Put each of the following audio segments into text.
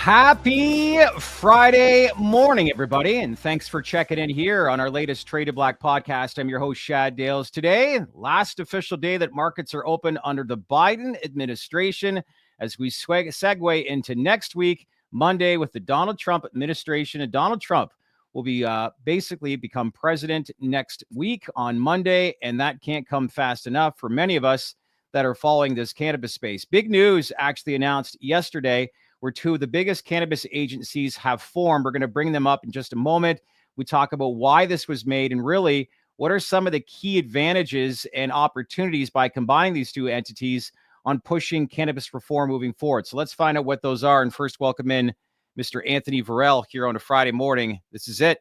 Happy Friday morning, everybody, and thanks for checking in here on our latest Traded Black podcast. I'm your host, Shad Dales. Today, last official day that markets are open under the Biden administration as we segue into next week, Monday, with the Donald Trump administration. And Donald Trump will be basically become president next week on Monday, and that can't come fast enough for many of us that are following this cannabis space. Big news actually announced yesterday where two of the biggest cannabis agencies have formed. We're going to bring them up in just a moment. We talk about why this was made and really what are some of the key advantages and opportunities by combining these two entities on pushing cannabis reform moving forward. So let's find out what those are. And first, welcome in Mr. Anthony Varell here on a Friday morning. This is it.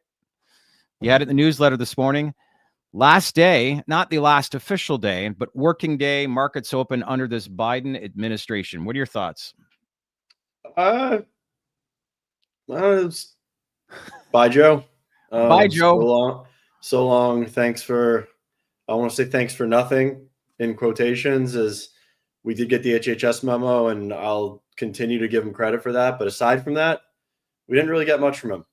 You had it in the newsletter this morning. Last day, not the last official day, but working day, markets open under this Biden administration. What are your thoughts? Bye, Joe. Bye, Joe. So long. Thanks for, I want to say thanks for nothing in quotations, as we did get the HHS memo, and I'll continue to give him credit for that. But aside from that, we didn't really get much from him.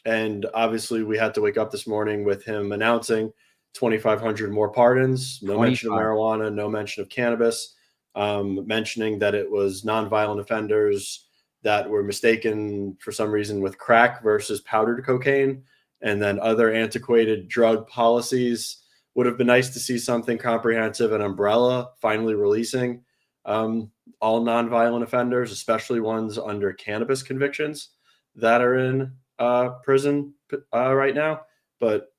And obviously we had to wake up this morning with him announcing 2,500 more pardons, no mention of marijuana, no mention of cannabis. Mentioning that it was nonviolent offenders that were mistaken for some reason with crack versus powdered cocaine, and then other antiquated drug policies. Would have been nice to see something comprehensive, an umbrella finally releasing all nonviolent offenders, especially ones under cannabis convictions that are in prison right now. But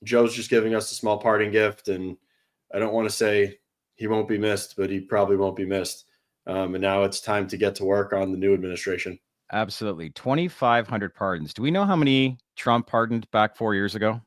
Joe's just giving us a small parting gift, and I don't want to say he won't be missed, but he probably won't be missed. And now it's time to get to work on the new administration. Absolutely. 2,500 pardons. Do we know how many Trump pardoned back 4 years ago?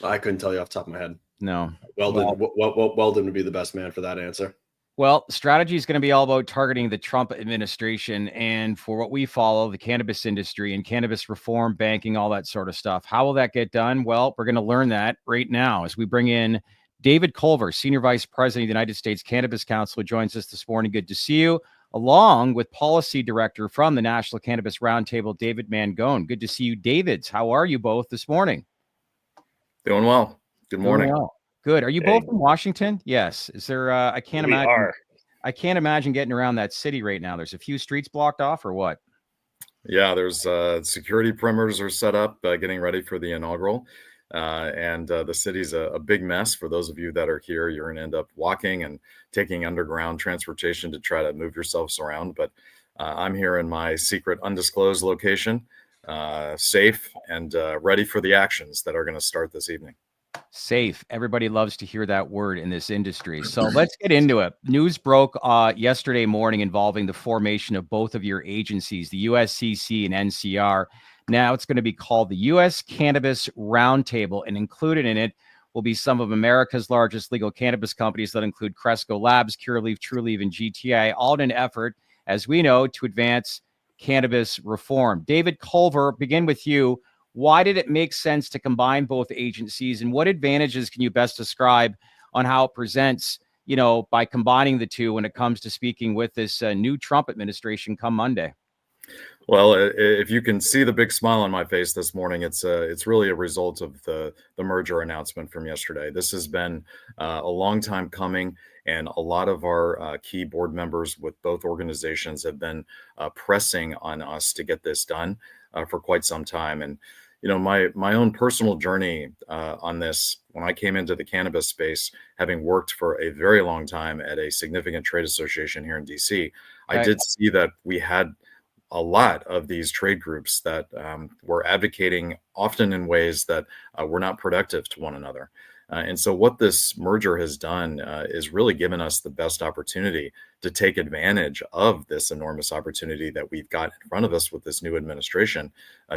I couldn't tell you off the top of my head. No. Weldon would be the best man for that answer. Well, strategy is going to be all about targeting the Trump administration. And for what we follow, the cannabis industry and cannabis reform, banking, all that sort of stuff. How will that get done? Well, we're going to learn that right now as we bring in David Culver, Senior Vice President of the United States Cannabis Council, who joins us this morning. Good to see you, along with Policy Director from the National Cannabis Roundtable, David Mangone. Good to see you, Davids. How are you both this morning? Doing well. Good morning. Well. Good. Are you both from Washington? Yes. Is there? I can't imagine getting around that city right now. There's a few streets blocked off, or what? Yeah, there's security perimeters are set up, getting ready for the inaugural. And the city's a big mess. For those of you that are here, you're going to end up walking and taking underground transportation to try to move yourselves around. But I'm here in my secret undisclosed location, safe and ready for the actions that are going to start this evening. Safe. Everybody loves to hear that word in this industry. So let's get into it. News broke yesterday morning involving the formation of both of your agencies, the USCC and NCR. Now it's going to be called the U.S. Cannabis Roundtable, and included in it will be some of America's largest legal cannabis companies that include Cresco Labs, Curaleaf, Trulieve, and GTI, all in an effort, as we know, to advance cannabis reform. David Culver, begin with you. Why did it make sense to combine both agencies, and what advantages can you best describe on how it presents, by combining the two when it comes to speaking with this new Trump administration come Monday? Well, if you can see the big smile on my face this morning, it's really a result of the merger announcement from yesterday. This has been a long time coming, and a lot of our key board members with both organizations have been pressing on us to get this done for quite some time. And my own personal journey on this, when I came into the cannabis space, having worked for a very long time at a significant trade association here in DC, I did see that we had a lot of these trade groups that were advocating often in ways that were not productive to one another. And so what this merger has done is really given us the best opportunity to take advantage of this enormous opportunity that we've got in front of us with this new administration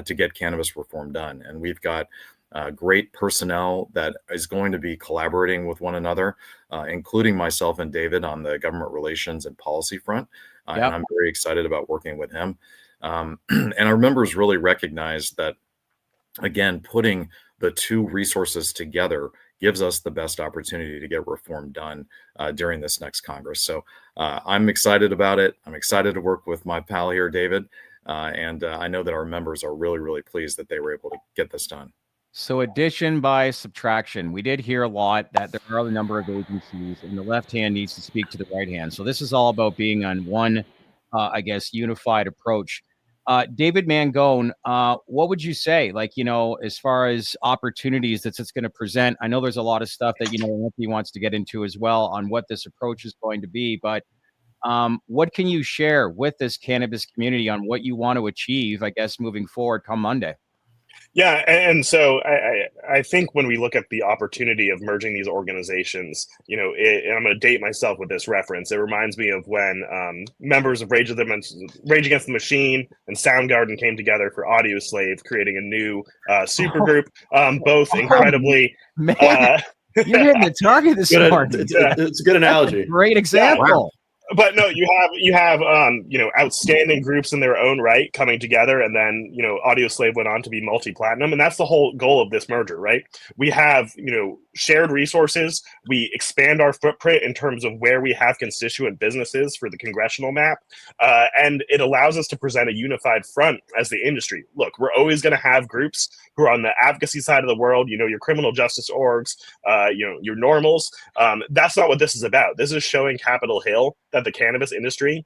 to get cannabis reform done. And we've got great personnel that is going to be collaborating with one another, including myself and David on the government relations and policy front. And I'm very excited about working with him. And our members really recognize that, again, putting the two resources together gives us the best opportunity to get reform done during this next Congress. So I'm excited about it. I'm excited to work with my pal here, David. And I know that our members are really, really pleased that they were able to get this done. So addition by subtraction, we did hear a lot that there are a number of agencies and the left hand needs to speak to the right hand. So this is all about being on one, unified approach. David Mangone, what would you say, as far as opportunities that it's going to present? I know there's a lot of stuff that, Anthony wants to get into as well on what this approach is going to be, but what can you share with this cannabis community on what you want to achieve, moving forward come Monday? Yeah, and so I think when we look at the opportunity of merging these organizations, and I'm going to date myself with this reference. It reminds me of when members of Rage Against the Machine and Soundgarden came together for Audio Slave, creating a new supergroup. Both incredibly. Man, you're hitting the target this morning. It's a good analogy. Great example. Yeah. But no, you have outstanding groups in their own right coming together, and then Audio Slave went on to be multi-platinum, and that's the whole goal of this merger, right? We have shared resources. We expand our footprint in terms of where we have constituent businesses for the congressional map, and it allows us to present a unified front as the industry. Look, we're always going to have groups who are on the advocacy side of the world. Your criminal justice orgs, your normals. That's not what this is about. This is showing Capitol Hill that the cannabis industry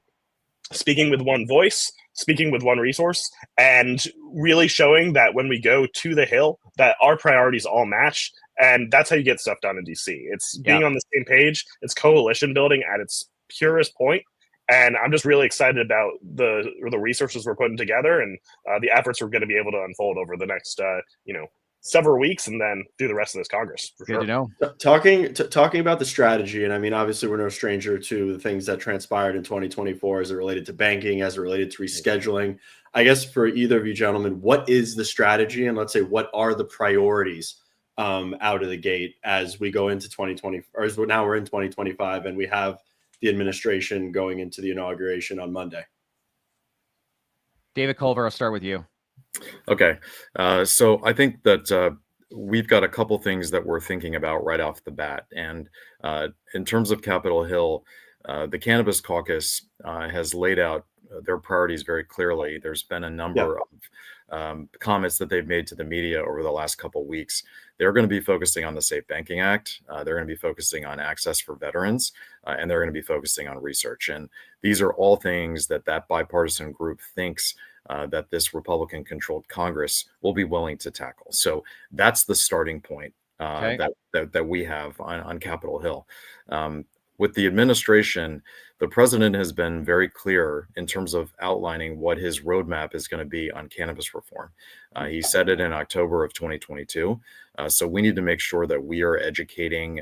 speaking with one voice, speaking with one resource, and really showing that when we go to the Hill, that our priorities all match. And that's how you get stuff done in DC. It's being on the same page. It's coalition building at its purest point. And I'm just really excited about the resources we're putting together and the efforts we're going to be able to unfold over the next, several weeks and then through the rest of this Congress. For Good to know. Talking about the strategy, and I mean, obviously we're no stranger to the things that transpired in 2024 as it related to banking, as it related to rescheduling. I guess for either of you gentlemen, what is the strategy, and let's say what are the priorities out of the gate as we go into 2020, or as now we're in 2025 and we have the administration going into the inauguration on Monday? David Culver, I'll start with you. Okay. So I think that we've got a couple things that we're thinking about right off the bat. And in terms of Capitol Hill, the Cannabis Caucus has laid out their priorities very clearly. There's been a number of comments that they've made to the media over the last couple of weeks. They're going to be focusing on the Safe Banking Act. They're going to be focusing on access for veterans, and they're going to be focusing on research. And these are all things that bipartisan group thinks that this Republican-controlled Congress will be willing to tackle. So that's the starting point that we have on Capitol Hill. With the administration, the president has been very clear in terms of outlining what his roadmap is going to be on cannabis reform. He said it in October of 2022. So we need to make sure that we are educating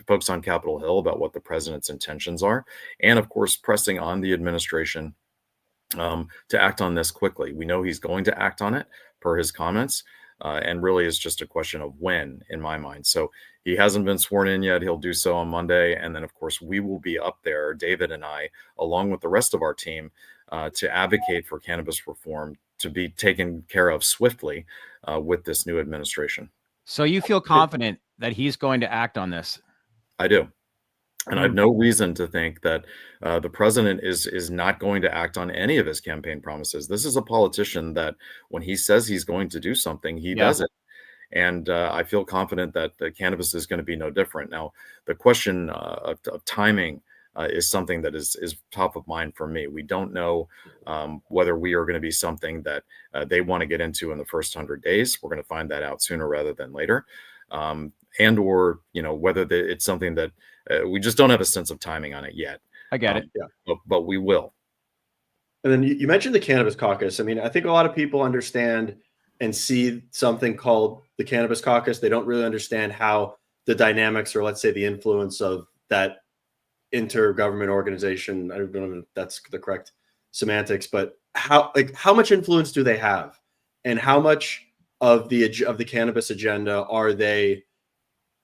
folks on Capitol Hill about what the president's intentions are, and of course, pressing on the administration to act on this quickly. We know he's going to act on it per his comments, and really is just a question of when, in my mind. So he hasn't been sworn in yet. He'll do so on Monday. And then, of course, we will be up there, David and I, along with the rest of our team, to advocate for cannabis reform to be taken care of swiftly with this new administration. So you feel confident that he's going to act on this? I do. And I have no reason to think that the president is not going to act on any of his campaign promises. This is a politician that when he says he's going to do something, he does it. And I feel confident that the cannabis is going to be no different. Now, the question of timing is something that is top of mind for me. We don't know whether we are going to be something that they want to get into in the first 100 days. We're going to find that out sooner rather than later. And or, whether it's something that we just don't have a sense of timing on it yet. I get it. But we will. And then you mentioned the Cannabis Caucus. I mean, I think a lot of people understand and see something called the Cannabis Caucus. They don't really understand how the dynamics, or let's say the influence of that intergovernment organization, I don't know if that's the correct semantics, but how much influence do they have, and how much of the cannabis agenda are they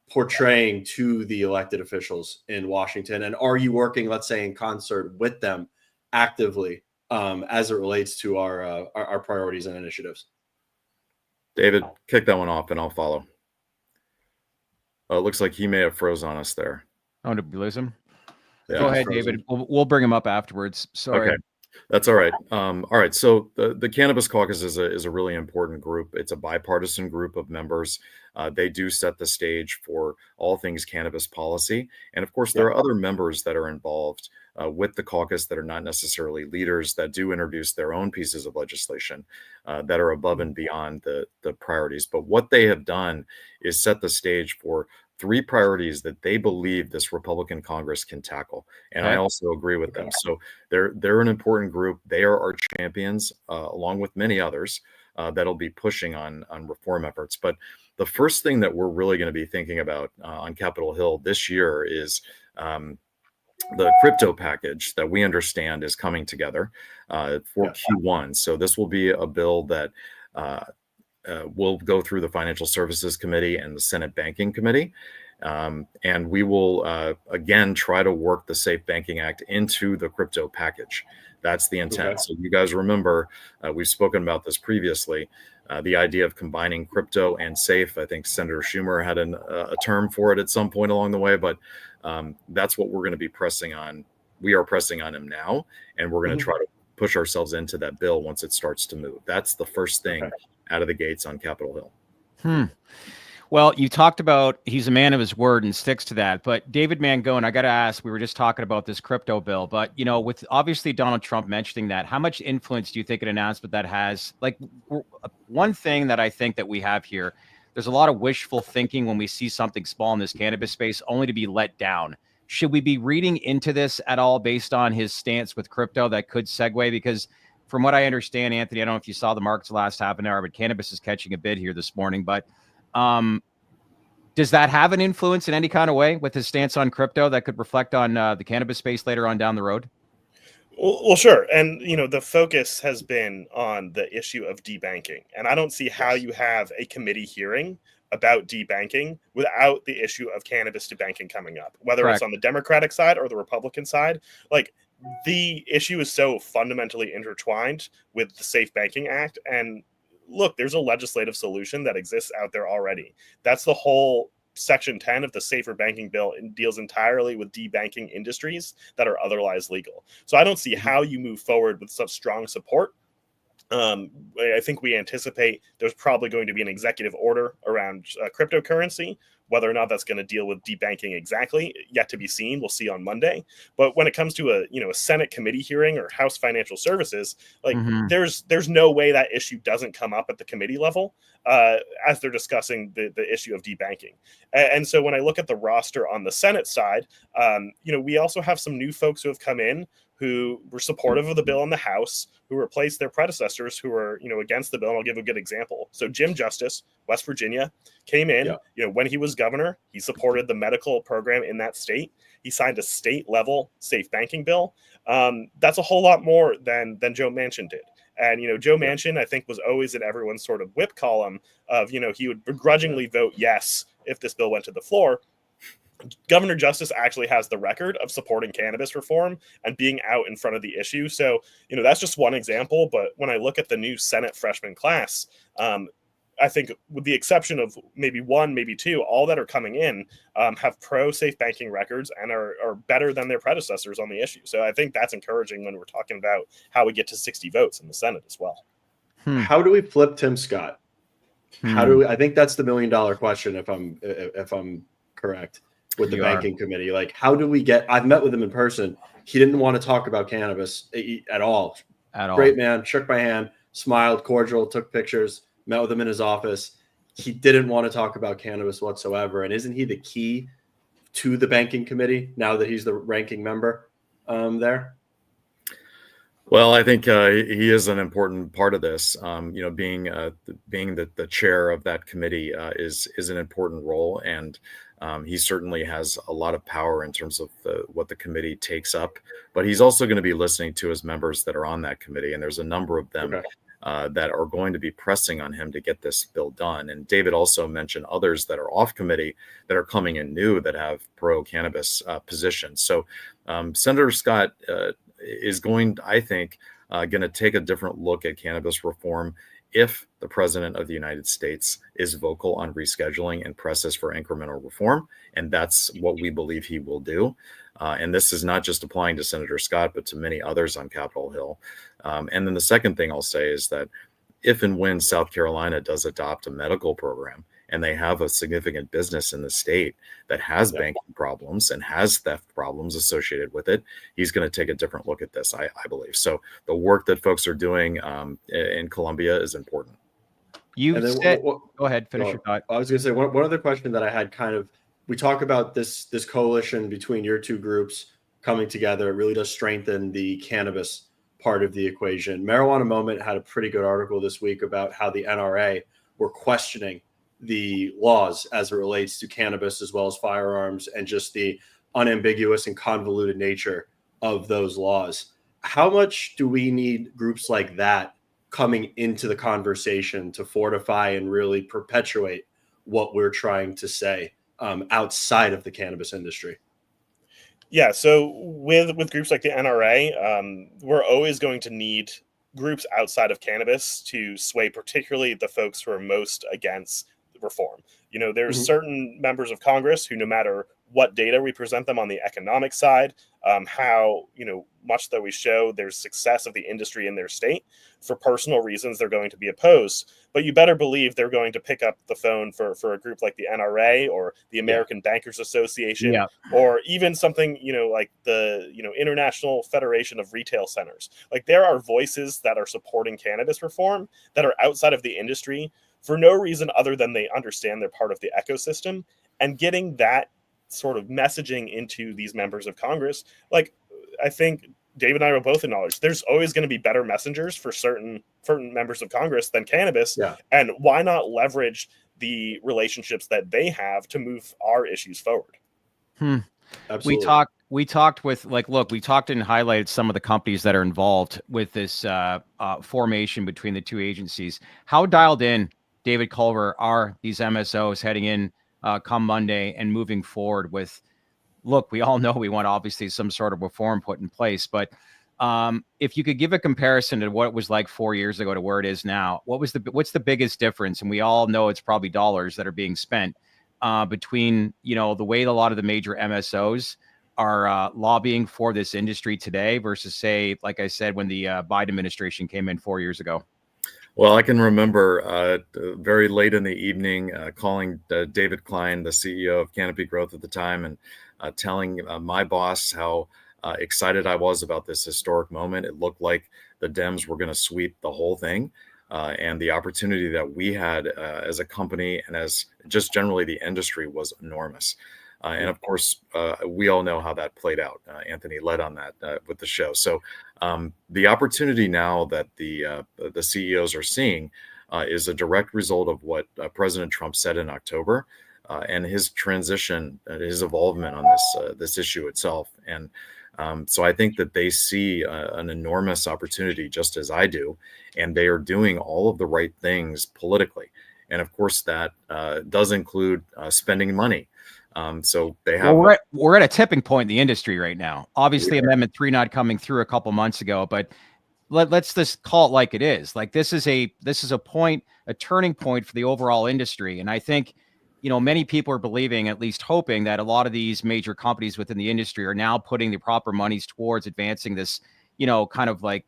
portraying to the elected officials in Washington? And are you working, let's say, in concert with them actively as it relates to our priorities and initiatives? David, kick that one off and I'll follow. It looks like he may have froze on us there. Oh, did we lose him? Yeah, Go ahead, frozen. David. We'll bring him up afterwards. Sorry. Okay. That's all right. All right. So the Cannabis Caucus is a really important group. It's a bipartisan group of members. They do set the stage for all things cannabis policy. And of course, there are other members that are involved with the caucus that are not necessarily leaders, that do introduce their own pieces of legislation that are above and beyond the priorities. But what they have done is set the stage for 3 priorities that they believe this Republican Congress can tackle. And I also agree with them. So they're an important group. They are our champions, along with many others that'll be pushing on reform efforts. But the first thing that we're really going to be thinking about on Capitol Hill this year is the crypto package that we understand is coming together for Q1. So this will be a bill that will go through the Financial Services Committee and the Senate Banking Committee. And we will, again, try to work the Safe Banking Act into the crypto package. That's the intent. Okay. So you guys remember, we've spoken about this previously, the idea of combining crypto and safe. I think Senator Schumer had a term for it at some point along the way, but that's what we're going to be pressing on. We are pressing on him now, and we're going to try to push ourselves into that bill once it starts to move. That's the first thing out of the gates on Capitol Hill. Well, you talked about he's a man of his word and sticks to that. But David Mangone, I got to ask, we were just talking about this crypto bill, but, you know, with obviously Donald Trump mentioning that, how much influence do you think an announcement that has? Like, one thing that I think that we have here, there's a lot of wishful thinking when we see something small in this cannabis space only to be let down. Should we be reading into this at all based on his stance with crypto that could segue? Because from what I understand, Anthony, I don't know if you saw the markets the last half an hour, but cannabis is catching a bid here this morning. But does that have an influence in any kind of way with his stance on crypto that could reflect on the cannabis space later on down the road? Well, sure. And, you know, the focus has been on the issue of debanking. And I don't see how you have a committee hearing about debanking without the issue of cannabis debanking coming up, whether it's on the Democratic side or the Republican side. Like, the issue is so fundamentally intertwined with the Safe Banking Act. And look, there's a legislative solution that exists out there already. That's the whole Section 10 of the Safer Banking Bill, and deals entirely with debanking industries that are otherwise legal. So I don't see how you move forward with such strong support. I think we anticipate there's probably going to be an executive order around cryptocurrency. Whether or not that's going to deal with debanking exactly, yet to be seen. We'll see on Monday. But when it comes to a Senate committee hearing or House Financial Services, like there's no way that issue doesn't come up at the committee level as they're discussing the issue of debanking. And so when I look at the roster on the Senate side, we also have some new folks who have come in who were supportive of the bill in the House, who replaced their predecessors who were, against the bill. And I'll give a good example. So Jim Justice, West Virginia, came in, when he was governor, he supported the medical program in that state. He signed a state level safe banking bill. That's a whole lot more than Joe Manchin did. And, Joe Manchin, I think, was always in everyone's sort of whip column of, he would begrudgingly vote yes if this bill went to the floor. Governor Justice actually has the record of supporting cannabis reform and being out in front of the issue. So, that's just one example. But when I look at the new Senate freshman class, I think with the exception of maybe one, maybe two, all that are coming in have pro-safe banking records and are better than their predecessors on the issue. So I think that's encouraging when we're talking about how we get to 60 votes in the Senate as well. How do we flip Tim Scott? I think that's the $1 million question if I'm correct. With the banking committee, like, how do we I've met with him in person. He didn't want to talk about cannabis at all. Great man, shook my hand, smiled, cordial, took pictures, met with him in his office. He didn't want to talk about cannabis whatsoever. And isn't he the key to the banking committee now that he's the ranking member there? Well, I think he is an important part of this. Being the chair of that committee is an important role, and he certainly has a lot of power in terms of what the committee takes up. But he's also going to be listening to his members that are on that committee, and there's a number of them that are going to be pressing on him to get this bill done. And David also mentioned others that are off committee that are coming in new that have pro-cannabis positions. So Senator Scott is going to take a different look at cannabis reform if the president of the United States is vocal on rescheduling and presses for incremental reform. And that's what we believe he will do. And this is not just applying to Senator Scott, but to many others on Capitol Hill. And then the second thing I'll say is that if and when South Carolina does adopt a medical program and they have a significant business in the state that has banking problems and has theft problems associated with it, he's going to take a different look at this, I believe. So the work that folks are doing in Columbia is important. Go ahead, finish your thought. I was going to say one other question that I had we talk about this coalition between your two groups coming together. It really does strengthen the cannabis part of the equation. Marijuana Moment had a pretty good article this week about how the NRA were questioning the laws as it relates to cannabis as well as firearms and just the unambiguous and convoluted nature of those laws. How much do we need groups like that coming into the conversation to fortify and really perpetuate what we're trying to say outside of the cannabis industry? Yeah, so with groups like the NRA, we're always going to need groups outside of cannabis to sway particularly the folks who are most against reform. There's certain members of Congress who, no matter what data we present them on the economic side, how much that we show there's success of the industry in their state, for personal reasons they're going to be opposed. But you better believe they're going to pick up the phone for a group like the NRA or the American Bankers Association, or even something like the International Federation of Retail Centers. Like, there are voices that are supporting cannabis reform that are outside of the industry for no reason other than they understand they're part of the ecosystem, and getting that sort of messaging into these members of Congress. Like, I think David and I will both acknowledge there's always going to be better messengers for certain members of Congress than cannabis. Yeah. And why not leverage the relationships that they have to move our issues forward? Absolutely. We talked with, we talked and highlighted some of the companies that are involved with this formation between the two agencies. How dialed in, David Culver, are these MSOs heading in come Monday and moving forward with, we all know we want obviously some sort of reform put in place, but if you could give a comparison to what it was like 4 years ago to where it is now, what's the biggest difference? And we all know it's probably dollars that are being spent between, the way a lot of the major MSOs are lobbying for this industry today versus, say, like I said, when the Biden administration came in 4 years ago. Well, I can remember very late in the evening calling David Klein, the CEO of Canopy Growth at the time, and telling my boss how excited I was about this historic moment. It looked like the Dems were going to sweep the whole thing. And the opportunity that we had as a company and as just generally the industry was enormous. And of course, we all know how that played out. Anthony led on that with the show. So the opportunity now that the CEOs are seeing is a direct result of what President Trump said in October and his transition, his involvement on this issue itself. And so I think that they see an enormous opportunity, just as I do, and they are doing all of the right things politically. And of course, that does include spending money. So they have. Well, we're at a tipping point in the industry right now. Obviously, Amendment 3 not coming through a couple months ago, but let's just call it like it is. Like, this is a turning point for the overall industry, and I think many people are believing, at least hoping, that a lot of these major companies within the industry are now putting the proper monies towards advancing this, kind of like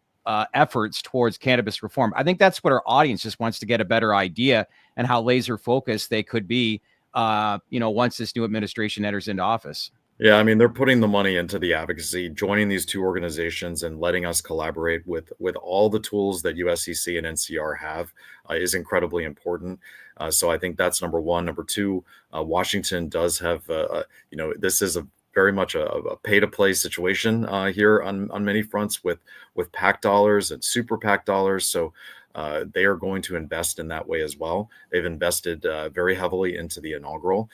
efforts towards cannabis reform. I think that's what our audience just wants to get a better idea and how laser focused they could be, once this new administration enters into office. Yeah, I mean, they're putting the money into the advocacy, joining these two organizations and letting us collaborate with all the tools that USCC and NCR have is incredibly important. So I think that's number one. Number two, Washington does have, this is very much a pay-to-play situation here on many fronts with PAC dollars and super PAC dollars. So they are going to invest in that way as well. They've invested very heavily into the inaugural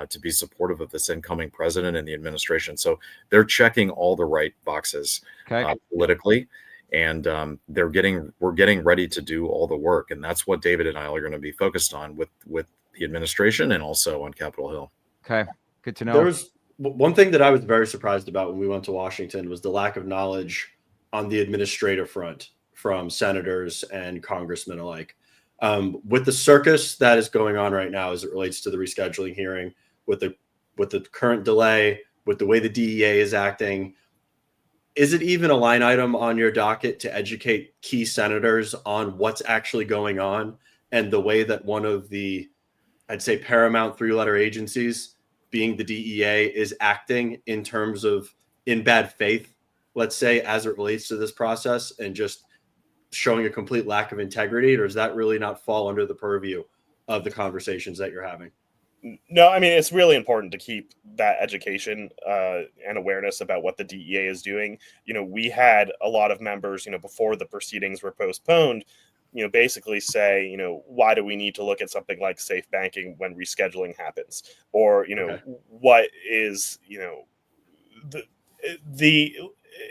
to be supportive of this incoming president and the administration. So they're checking all the right boxes politically, and we're getting ready to do all the work. And that's what David and I are going to be focused on with the administration and also on Capitol Hill. Okay, good to know. There was one thing that I was very surprised about when we went to Washington was the lack of knowledge on the administrative front from senators and congressmen alike. With the circus that is going on right now as it relates to the rescheduling hearing, with the current delay, with the way the DEA is acting, is it even a line item on your docket to educate key senators on what's actually going on and the way that one of the, I'd say, paramount three-letter agencies, being the DEA, is acting in terms of in bad faith, let's say, as it relates to this process, and just showing a complete lack of integrity? Or does that really not fall under the purview of the conversations that you're having? No, I mean, it's really important to keep that education and awareness about what the DEA is doing. We had a lot of members, before the proceedings were postponed, basically say, why do we need to look at something like safe banking when rescheduling happens? Or, Okay. what is,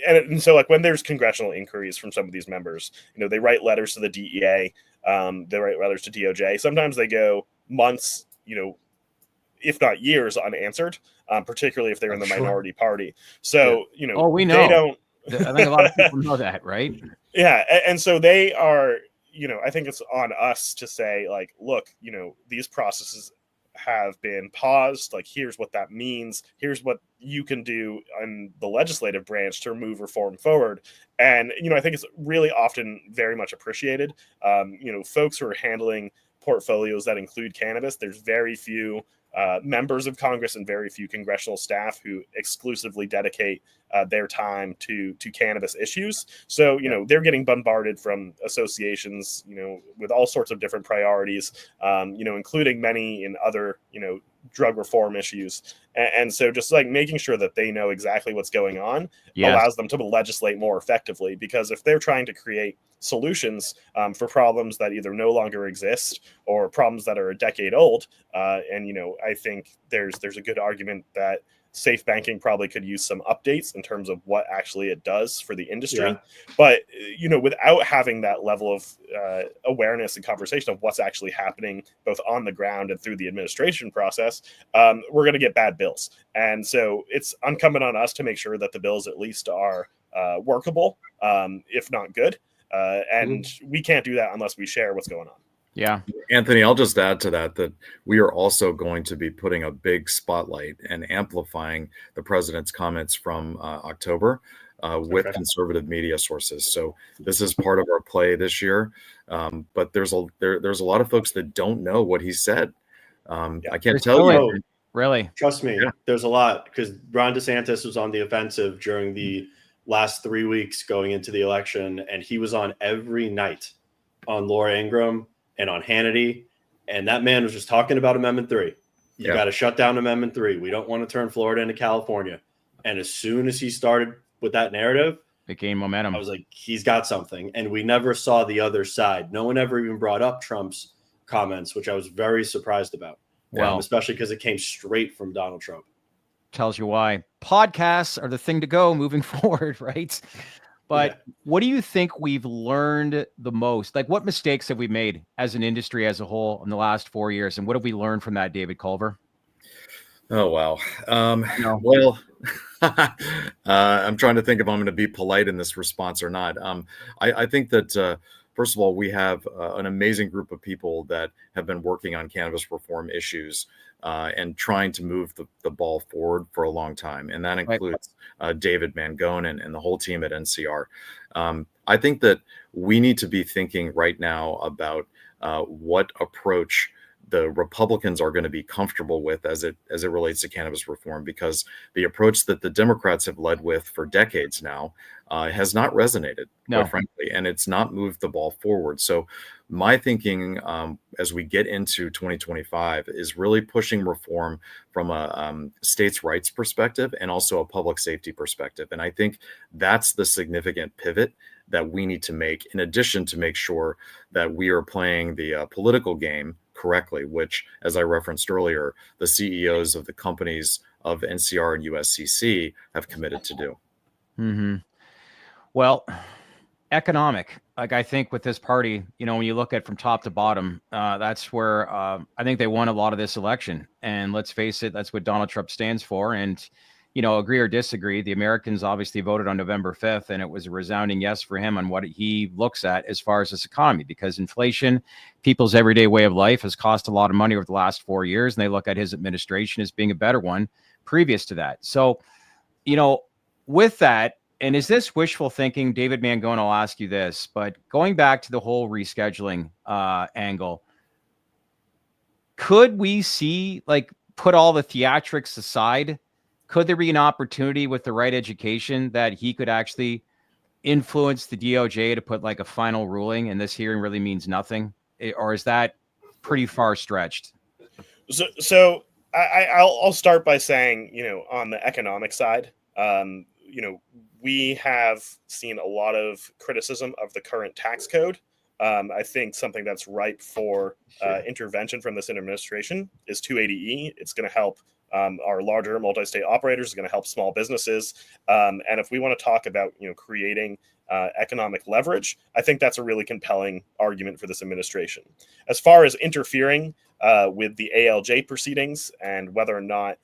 and so like when there's congressional inquiries from some of these members, they write letters to the DEA, they write letters to DOJ. Sometimes they go months, if not years, unanswered, particularly if they're in the minority party. So, we know. They don't. I think a lot of people know that, right? Yeah. And so they are, I think it's on us to say, like, look, these processes have been paused. Like, here's what that means. Here's what you can do in the legislative branch to move reform forward. And, I think it's really often very much appreciated. Folks who are handling portfolios that include cannabis, there's very few members of Congress and very few congressional staff who exclusively dedicate their time to cannabis issues. So, they're getting bombarded from associations, with all sorts of different priorities, including many in other, drug reform issues. And so just like making sure that they know exactly what's going on allows them to legislate more effectively, because if they're trying to create solutions for problems that either no longer exist or problems that are a decade old, and I think there's a good argument that safe banking probably could use some updates in terms of what actually it does for the industry. Yeah. But, without having that level of awareness and conversation of what's actually happening both on the ground and through the administration process, we're going to get bad bills. And so it's incumbent on us to make sure that the bills at least are workable, if not good. And we can't do that unless we share what's going on. Yeah. Anthony, I'll just add to that we are also going to be putting a big spotlight and amplifying the president's comments from October with conservative media sources. So this is part of our play this year. But there's a lot of folks that don't know what he said. I can't tell you. Really? Trust me, there's a lot, because Ron DeSantis was on the offensive during the last 3 weeks going into the election, and he was on every night on Laura Ingraham and on Hannity, and that man was just talking about Amendment 3. You got to shut down Amendment 3. We don't want to turn Florida into California. And as soon as he started with that narrative, it gained momentum. I was like, he's got something. And we never saw the other side. No one ever even brought up Trump's comments, which I was very surprised about. Well, especially because it came straight from Donald Trump. Tells you why podcasts are the thing to go moving forward, right? But what do you think we've learned the most? Like, what mistakes have we made as an industry as a whole in the last 4 years? And what have we learned from that, David Culver? Oh, wow. Well, I'm trying to think if I'm going to be polite in this response or not. I think that, first of all, we have an amazing group of people that have been working on cannabis reform issues and trying to move the ball forward for a long time. And that includes David Mangone and the whole team at NCR. I think that we need to be thinking right now about what approach the Republicans are going to be comfortable with as it relates to cannabis reform, because the approach that the Democrats have led with for decades now has not resonated, quite frankly, and it's not moved the ball forward. So my thinking as we get into 2025 is really pushing reform from a states' rights perspective and also a public safety perspective. And I think that's the significant pivot that we need to make, in addition to make sure that we are playing the political game correctly, which, as I referenced earlier, the CEOs of the companies of NCR and USCC have committed to do. Mm-hmm. Well, economic, like I think with this party, when you look at from top to bottom, that's where I think they won a lot of this election. And let's face it, that's what Donald Trump stands for. And, agree or disagree, the Americans obviously voted on November 5th, and it was a resounding yes for him on what he looks at as far as this economy, because inflation, people's everyday way of life, has cost a lot of money over the last 4 years, and they look at his administration as being a better one previous to that. So, with that, and is this wishful thinking, David Mangone, I'll ask you this, but going back to the whole rescheduling angle, could we see, put all the theatrics aside, could there be an opportunity with the right education that he could actually influence the DOJ to put a final ruling, and this hearing really means nothing? Or is that pretty far stretched? So I'll start by saying, on the economic side, we have seen a lot of criticism of the current tax code. I think something that's ripe for intervention from this administration is 280E. It's going to help our larger multi-state operators, is going to help small businesses. And if we want to talk about, creating economic leverage, I think that's a really compelling argument for this administration. As far as interfering with the ALJ proceedings and whether or not,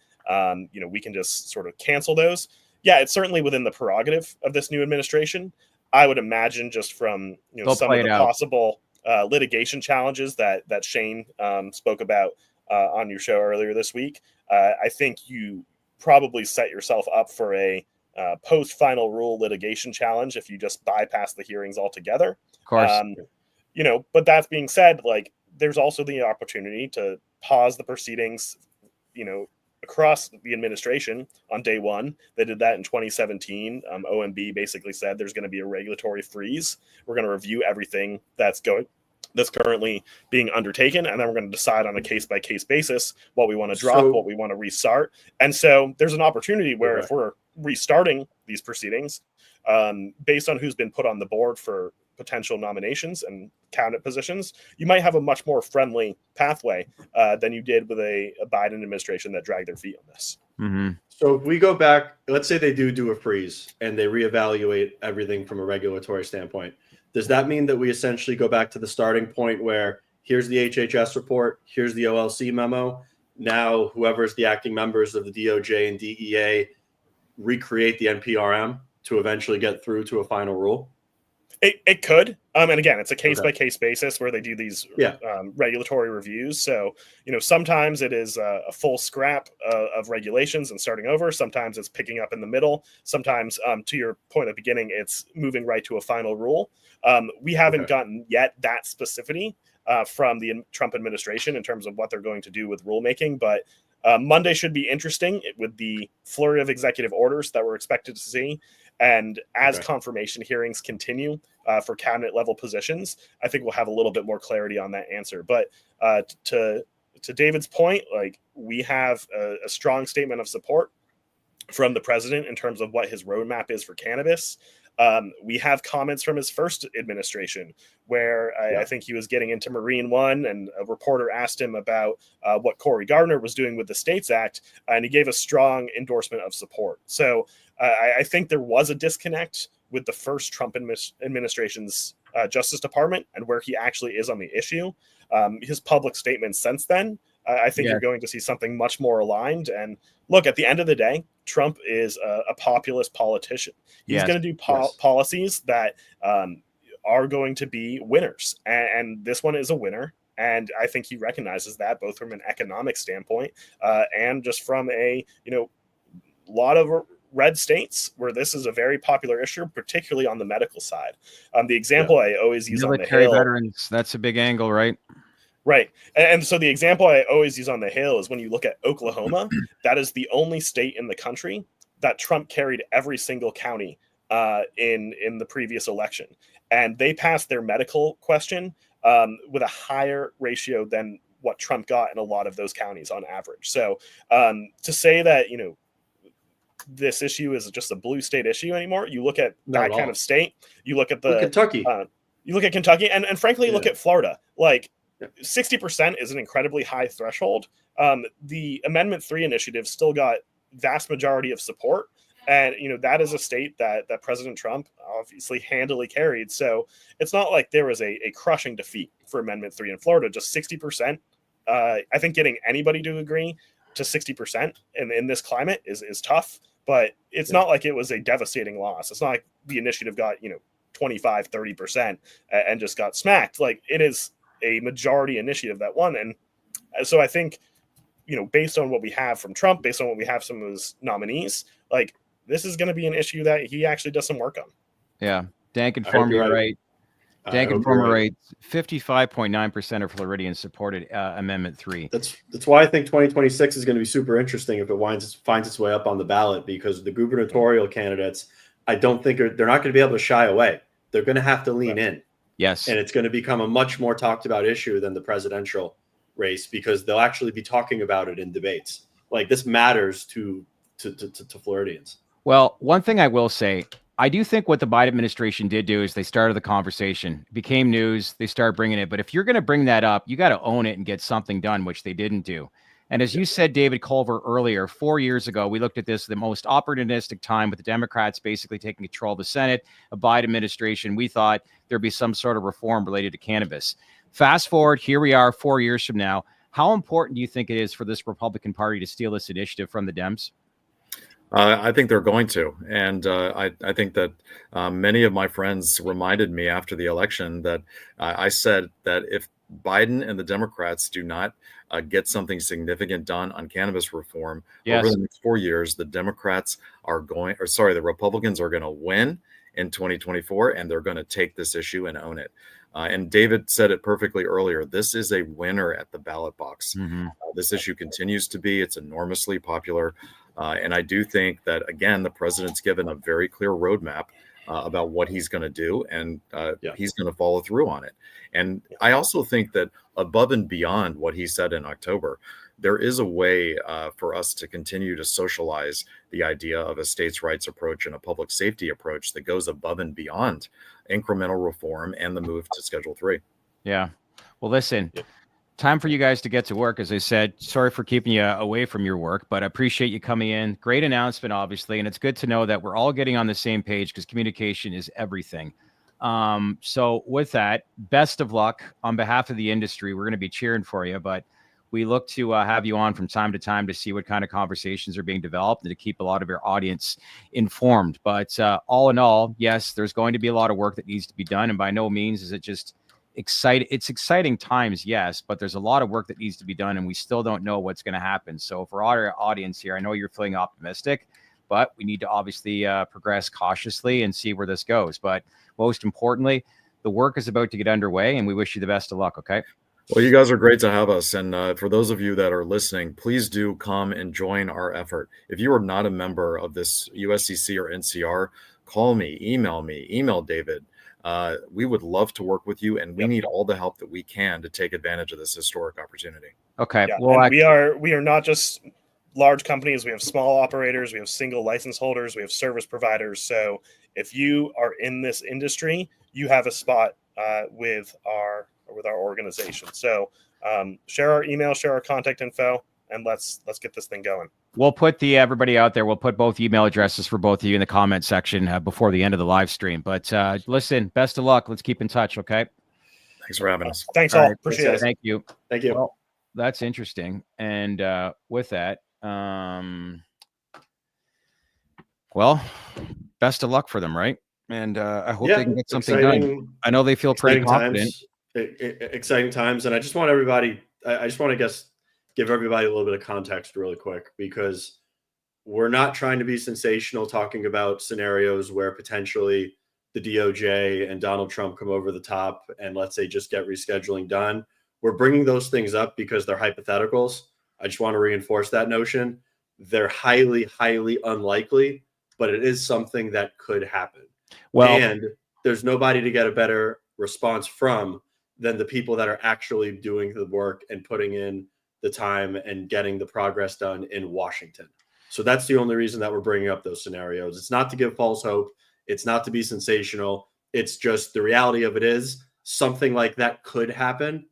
we can just sort of cancel those. Yeah, it's certainly within the prerogative of this new administration. I would imagine, just from some of the possible litigation challenges that Shane spoke about on your show earlier this week, I think you probably set yourself up for a post-final rule litigation challenge if you just bypass the hearings altogether. Of course. But that being said, there's also the opportunity to pause the proceedings, across the administration on day one. They did that in 2017. OMB basically said there's going to be a regulatory freeze. We're going to review everything that's currently being undertaken, and then we're going to decide on a case-by-case basis what we want to drop, what we want to restart. And so there's an opportunity where if we're restarting these proceedings, based on who's been put on the board for potential nominations and cabinet positions, you might have a much more friendly pathway than you did with a Biden administration that dragged their feet on this. Mm-hmm. So if we go back, let's say they do a freeze and they reevaluate everything from a regulatory standpoint. Does that mean that we essentially go back to the starting point where here's the HHS report, here's the OLC memo, now whoever's the acting members of the DOJ and DEA recreate the NPRM to eventually get through to a final rule? It could. And again, it's a case-by-case basis where they do these regulatory reviews. So, sometimes it is a full scrap of regulations and starting over. Sometimes it's picking up in the middle. Sometimes, to your point at the beginning, it's moving right to a final rule. We haven't gotten yet that specificity from the Trump administration in terms of what they're going to do with rulemaking. But Monday should be interesting with the flurry of executive orders that we're expected to see. And as confirmation hearings continue for cabinet level positions, I think we'll have a little bit more clarity on that answer. But to David's point, we have a strong statement of support from the president in terms of what his roadmap is for cannabis. We have comments from his first administration where I think he was getting into Marine One, and a reporter asked him about what Cory Gardner was doing with the States Act, and he gave a strong endorsement of support. So I think there was a disconnect with the first Trump administration's Justice Department and where he actually is on the issue. His public statements since then, I think you're going to see something much more aligned. And look, at the end of the day, Trump is a populist politician. He's going to do policies that are going to be winners. And this one is a winner. And I think he recognizes that both from an economic standpoint and just from a, lot of red states where this is a very popular issue, particularly on the medical side. The example I always use military on the Hill, veterans, that's a big angle, right? Right. And so the example I always use on the Hill is when you look at Oklahoma, that is the only state in the country that Trump carried every single county in the previous election. And they passed their medical question with a higher ratio than what Trump got in a lot of those counties on average. So to say that, this issue is just a blue state issue anymore, you look at that kind of state, you look at Kentucky, you look at Kentucky, and frankly, look at Florida. 60% is an incredibly high threshold. The Amendment 3 initiative still got vast majority of support. And, that is a state that President Trump obviously handily carried. So it's not like there was a crushing defeat for Amendment 3 in Florida, just 60%. I think getting anybody to agree to 60% in this climate is tough. but it's not like it was a devastating loss. It's not like the initiative got 25-30% and just got smacked. Like, it is a majority initiative that won. And so I think, based on what we have from Trump, based on what we have some of his nominees, like, this is going to be an issue that he actually does some work on. Yeah. Dan can form you right. Dan can form right. 55.9% of Floridians supported Amendment 3. That's why I think 2026 is going to be super interesting if it finds its way up on the ballot, because the gubernatorial candidates, I don't think they're not going to be able to shy away. They're going to have to lean in. Yes. And it's going to become a much more talked about issue than the presidential race, because they'll actually be talking about it in debates. Like, this matters to Floridians. Well, one thing I will say, I do think what the Biden administration did do is they started the conversation. It became news. They started bringing it. But if you're going to bring that up, you got to own it and get something done, which they didn't do. And as you said, David Culver, earlier, 4 years ago, we looked at this, the most opportunistic time with the Democrats basically taking control of the Senate, a Biden administration. We thought there'd be some sort of reform related to cannabis. Fast forward, here we are 4 years from now. How important do you think it is for this Republican Party to steal this initiative from the Dems? I think they're going to. And I think that many of my friends reminded me after the election that I said that if Biden and the Democrats do not get something significant done on cannabis reform over the next 4 years, the Republicans are going to win in 2024, and they're going to take this issue and own it. And David said it perfectly earlier. This is a winner at the ballot box. Mm-hmm. This issue continues to be. It's enormously popular. And I do think that, again, the president's given a very clear roadmap about what he's going to do, and he's going to follow through on it. And I also think that above and beyond what he said in October, there is a way for us to continue to socialize the idea of a states' rights approach and a public safety approach that goes above and beyond incremental reform and the move to Schedule 3. Yeah. Well, listen, time for you guys to get to work. As I said, sorry for keeping you away from your work, but I appreciate you coming in. Great announcement, obviously. And it's good to know that we're all getting on the same page, because communication is everything. So with that, best of luck on behalf of the industry. We're going to be cheering for you, but we look to have you on from time to time to see what kind of conversations are being developed and to keep a lot of your audience informed. But all in all, yes, there's going to be a lot of work that needs to be done. And by no means is it just exciting. It's exciting times, yes, but there's a lot of work that needs to be done, and we still don't know what's going to happen. So for our audience here, I know you're feeling optimistic, but we need to obviously progress cautiously and see where this goes. But most importantly, the work is about to get underway, and we wish you the best of luck. Okay. Well, you guys are great to have us. And for those of you that are listening, please do come and join our effort. If you are not a member of this USCC or NCR, call me, email David. We would love to work with you, and we need all the help that we can to take advantage of this historic opportunity. Okay. Yeah, well, we are not just large companies. We have small operators. We have single license holders. We have service providers. So if you are in this industry, you have a spot with our organization. So share our email, share our contact info, and let's get this thing going. We'll put everybody out there. We'll put both email addresses for both of you in the comment section before the end of the live stream. But listen, best of luck. Let's keep in touch. Okay. Thanks for having us. Thanks all. Appreciate it. Thank you. Thank you. Well, that's interesting. And with that, well, best of luck for them, right? And I hope they can get something done. I know they feel pretty confident. Exciting times. And I just want everybody, I just want to give everybody a little bit of context really quick, because we're not trying to be sensational talking about scenarios where potentially the DOJ and Donald Trump come over the top and, let's say, just get rescheduling done. We're bringing those things up because they're hypotheticals. I just want to reinforce that notion. They're highly, highly unlikely, but it is something that could happen. Well, and there's nobody to get a better response from than the people that are actually doing the work and putting in the time and getting the progress done in Washington. So that's the only reason that we're bringing up those scenarios. It's not to give false hope. It's not to be sensational. It's just the reality of it is something like that could happen.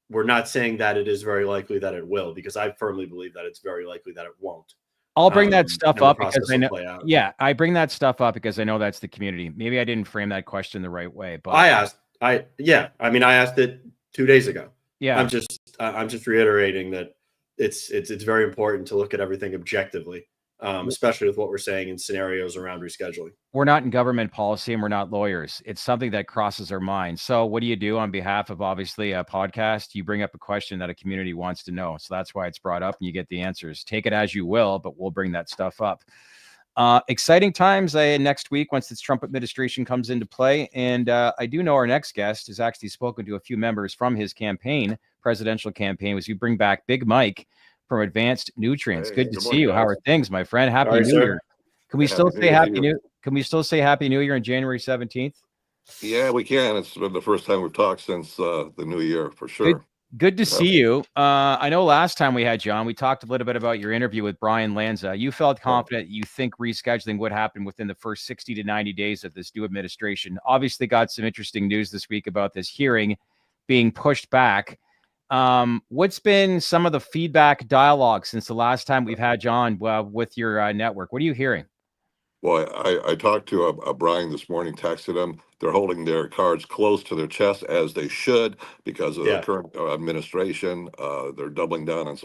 We're not saying that it is very likely that it will, because I firmly believe that it's very likely that it won't. I'll bring that stuff up because I know. Yeah, I bring that stuff up because I know that's the community. Maybe I didn't frame that question the right way, but I asked it 2 days ago. Yeah, I'm just reiterating that it's very important to look at everything objectively especially with what we're saying in scenarios around rescheduling. We're not in government policy and we're not lawyers. It's something that crosses our minds. So what do you do on behalf of obviously a podcast? You bring up a question that a community wants to know. So that's why it's brought up and you get the answers. Take it as you will, but we'll bring that stuff up. Exciting times next week once this Trump administration comes into play. And I do know our next guest has actually spoken to a few members from his campaign, presidential campaign, as we bring back Big Mike from Advanced Nutrients. Hey, good to good see morning, you. guys. How are things, my friend? Happy All right, New sir. Year. Can we still Happy say New Year to Happy you. New? Can we still say Happy New Year on January 17th? Yeah, we can. It's been the first time we've talked since the new year, for sure. Good to see you. I know last time we had you on, we talked a little bit about your interview with Brian Lanza. You felt confident you think rescheduling would happen within the first 60 to 90 days of this new administration. Obviously got some interesting news this week about this hearing being pushed back. What's been some of the feedback dialogue since the last time we've had you on with your network? What are you hearing? Well, I talked to Brian this morning, texted him. They're holding their cards close to their chest, as they should, because of the current administration. They're doubling down on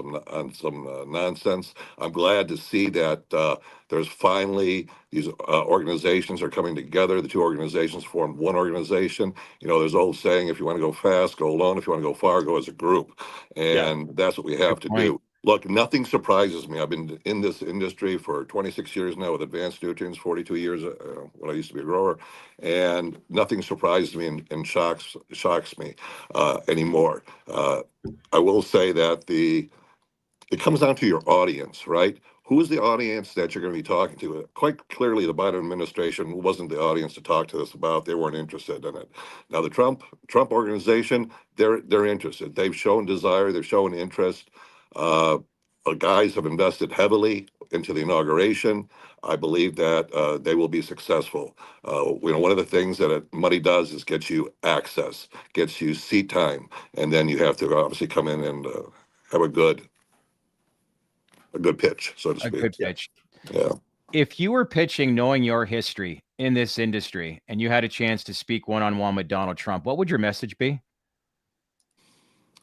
some nonsense. I'm glad to see that there's finally these organizations are coming together. The two organizations formed one organization. You know, there's old saying, if you want to go fast, go alone. If you want to go far, go as a group. And that's what we have to do. Look, nothing surprises me. I've been in this industry for 26 years now with Advanced Nutrients, 42 years when I used to be a grower, and nothing surprises me and shocks me anymore. I will say that it comes down to your audience, right? Who is the audience that you're going to be talking to? Quite clearly, the Biden administration wasn't the audience to talk to us about. They weren't interested in it. Now, the Trump organization, they're interested. They've shown desire. They've shown interest. Guys have invested heavily into the inauguration. I believe that they will be successful. One of the things that money does is gets you access, gets you seat time, and then you have to obviously come in and have a good pitch, so to speak. A good pitch. Yeah. If you were pitching knowing your history in this industry and you had a chance to speak one-on-one with Donald Trump, what would your message be?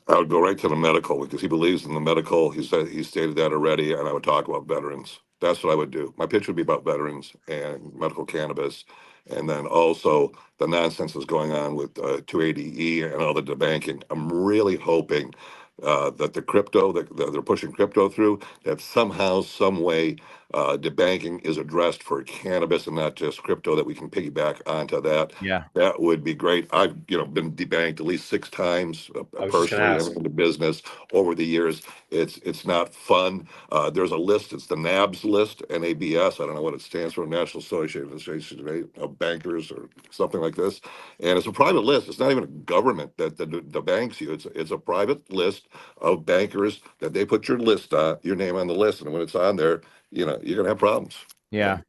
I would go right to the medical, because he believes in the medical. He stated that already, and I would talk about veterans. That's what I would do. My pitch would be about veterans and medical cannabis, and then also the nonsense that's going on with 280E and all the debanking. I'm really hoping that the crypto that they're pushing crypto through, that somehow, some way, debanking is addressed for cannabis and not just crypto, that we can piggyback onto that. Yeah, that would be great. I've been debanked at least 6 times personally in the business over the years. It's not fun. There's a list. It's the NABS list, NABS. I don't know what it stands for, National Association of Bankers or something like this. And it's a private list. It's not even a government that banks you. It's a private list of bankers that they put your name on the list, and when it's on there, you're gonna have problems. Yeah.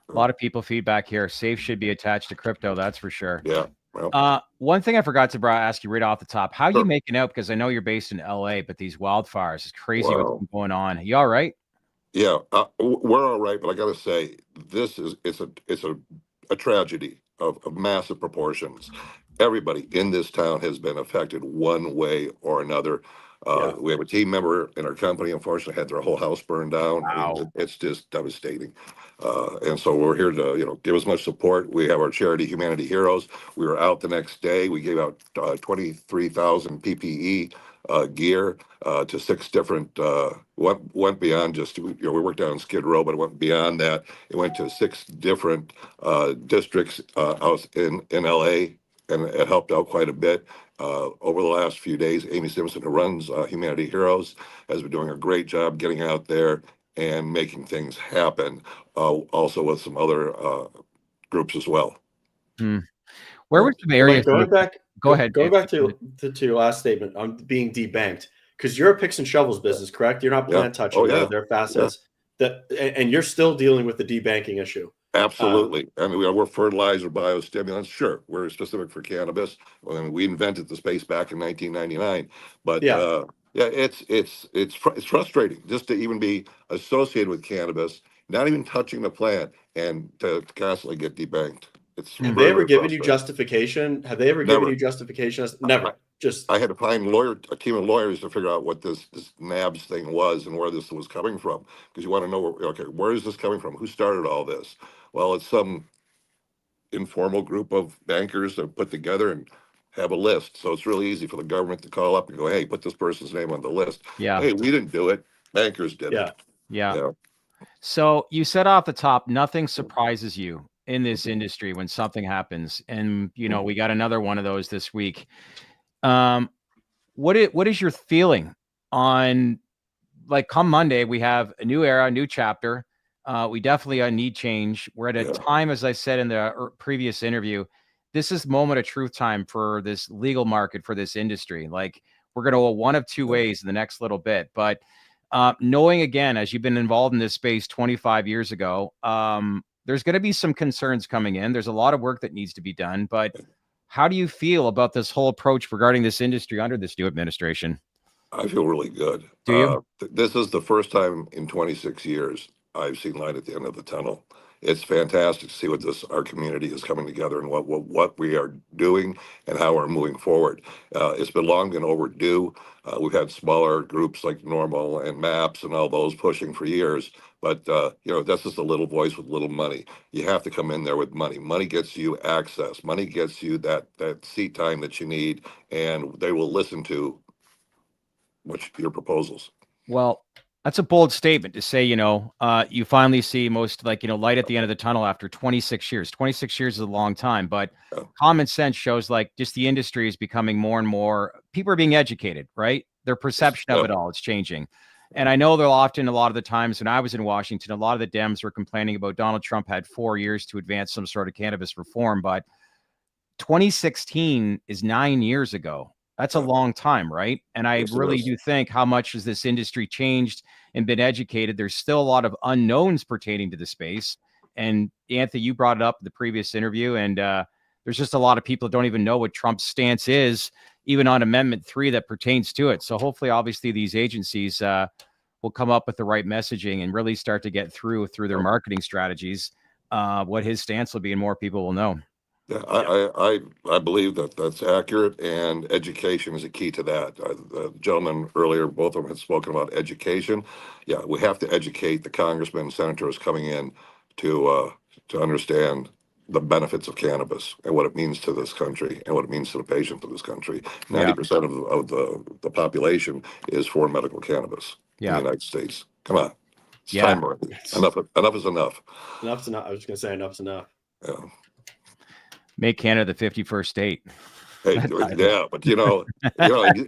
A lot of people feedback here. Safe should be attached to crypto. That's for sure. Yeah. Well, one thing I forgot to ask you right off the top, how you making out? Because I know you're based in LA, but these wildfires is crazy what's been going on. You all right? Yeah, we're all right, but I got to say, it's a tragedy of massive proportions. Everybody in this town has been affected one way or another. We have a team member in our company, unfortunately, had their whole house burned down. Wow. It's just devastating. And so we're here to, give as much support. We have our charity, Humanity Heroes. We were out the next day. We gave out 23,000 PPE gear to 6 different, went beyond just, we worked down in Skid Row, but it went beyond that. It went to 6 different districts out in LA, and it helped out quite a bit. Over the last few days, Amy Simpson, who runs Humanity Heroes, has been doing a great job getting out there and making things happen, also with some other groups as well. Where was the area? Going back to your last statement on being debanked, because you're a picks and shovels business, correct? You're not plant touching their facets, and you're still dealing with the debanking issue. Absolutely. We're fertilizer biostimulants. Sure, we're specific for cannabis. We invented the space back in 1999. But it's frustrating just to even be associated with cannabis, not even touching the plant, and to constantly get debanked. It's Have they ever given you justification? Have they ever given you justification? Never. just I had to find a team of lawyers to figure out what this NABS thing was and where this was coming from, because you want to know, okay, where is this coming from? Who started all this? Well, it's some informal group of bankers that put together and have a list. So it's really easy for the government to call up and go, hey, put this person's name on the list. Yeah. Hey, we didn't do it. Bankers did yeah. it. Yeah. Yeah. So you said off the top, nothing surprises you in this industry when something happens. And, you know, we got another one of those this week. What is your feeling on, like, come Monday, we have a new era, a new chapter. We definitely need change. We're at a time, as I said in the previous interview, this is moment of truth time for this legal market, for this industry. Like, we're going to go one of two ways in the next little bit. But knowing, again, as you've been involved in this space 25 years ago, there's going to be some concerns coming in. There's a lot of work that needs to be done. But how do you feel about this whole approach regarding this industry under this new administration? I feel really good. Do you? This is the first time in 26 years I've seen light at the end of the tunnel. It's fantastic to see what our community is coming together and what we are doing and how we're moving forward. It's been long and overdue. We've had smaller groups like Normal and MAPS and all those pushing for years, but you know, that's just a little voice with little money. You have to come in there with money. Money gets you access. Money gets you that seat time that you need, and they will listen to your proposals. Well, that's a bold statement to say, you know, you finally see most, like, you know, light at the end of the tunnel after 26 years. 26 years is a long time, but common sense shows, like, just the industry is becoming more and more, people are being educated, right? Their perception of it all is changing. And I know they'll often, a lot of the times when I was in Washington, a lot of the Dems were complaining about Donald Trump had 4 years to advance some sort of cannabis reform, but 2016 is 9 years ago. That's a long time, right? And I really do think, how much has this industry changed and been educated? There's still a lot of unknowns pertaining to the space. And Anthony, you brought it up in the previous interview, and there's just a lot of people that don't even know what Trump's stance is, even on Amendment 3 that pertains to it. So hopefully, obviously, these agencies will come up with the right messaging and really start to get through their marketing strategies what his stance will be, and more people will know. Yeah, I believe that's accurate, and education is a key to that. The gentleman earlier, both of them had spoken about education. Yeah, we have to educate the congressmen and senators coming in to understand the benefits of cannabis and what it means to this country and what it means to the patient of this country. 90% of the population is for medical cannabis in the United States. Come on, it's time already. Enough is enough. Enough's enough. I was just gonna say enough's enough. Yeah. Make Canada the 51st state. Hey, yeah, but you know,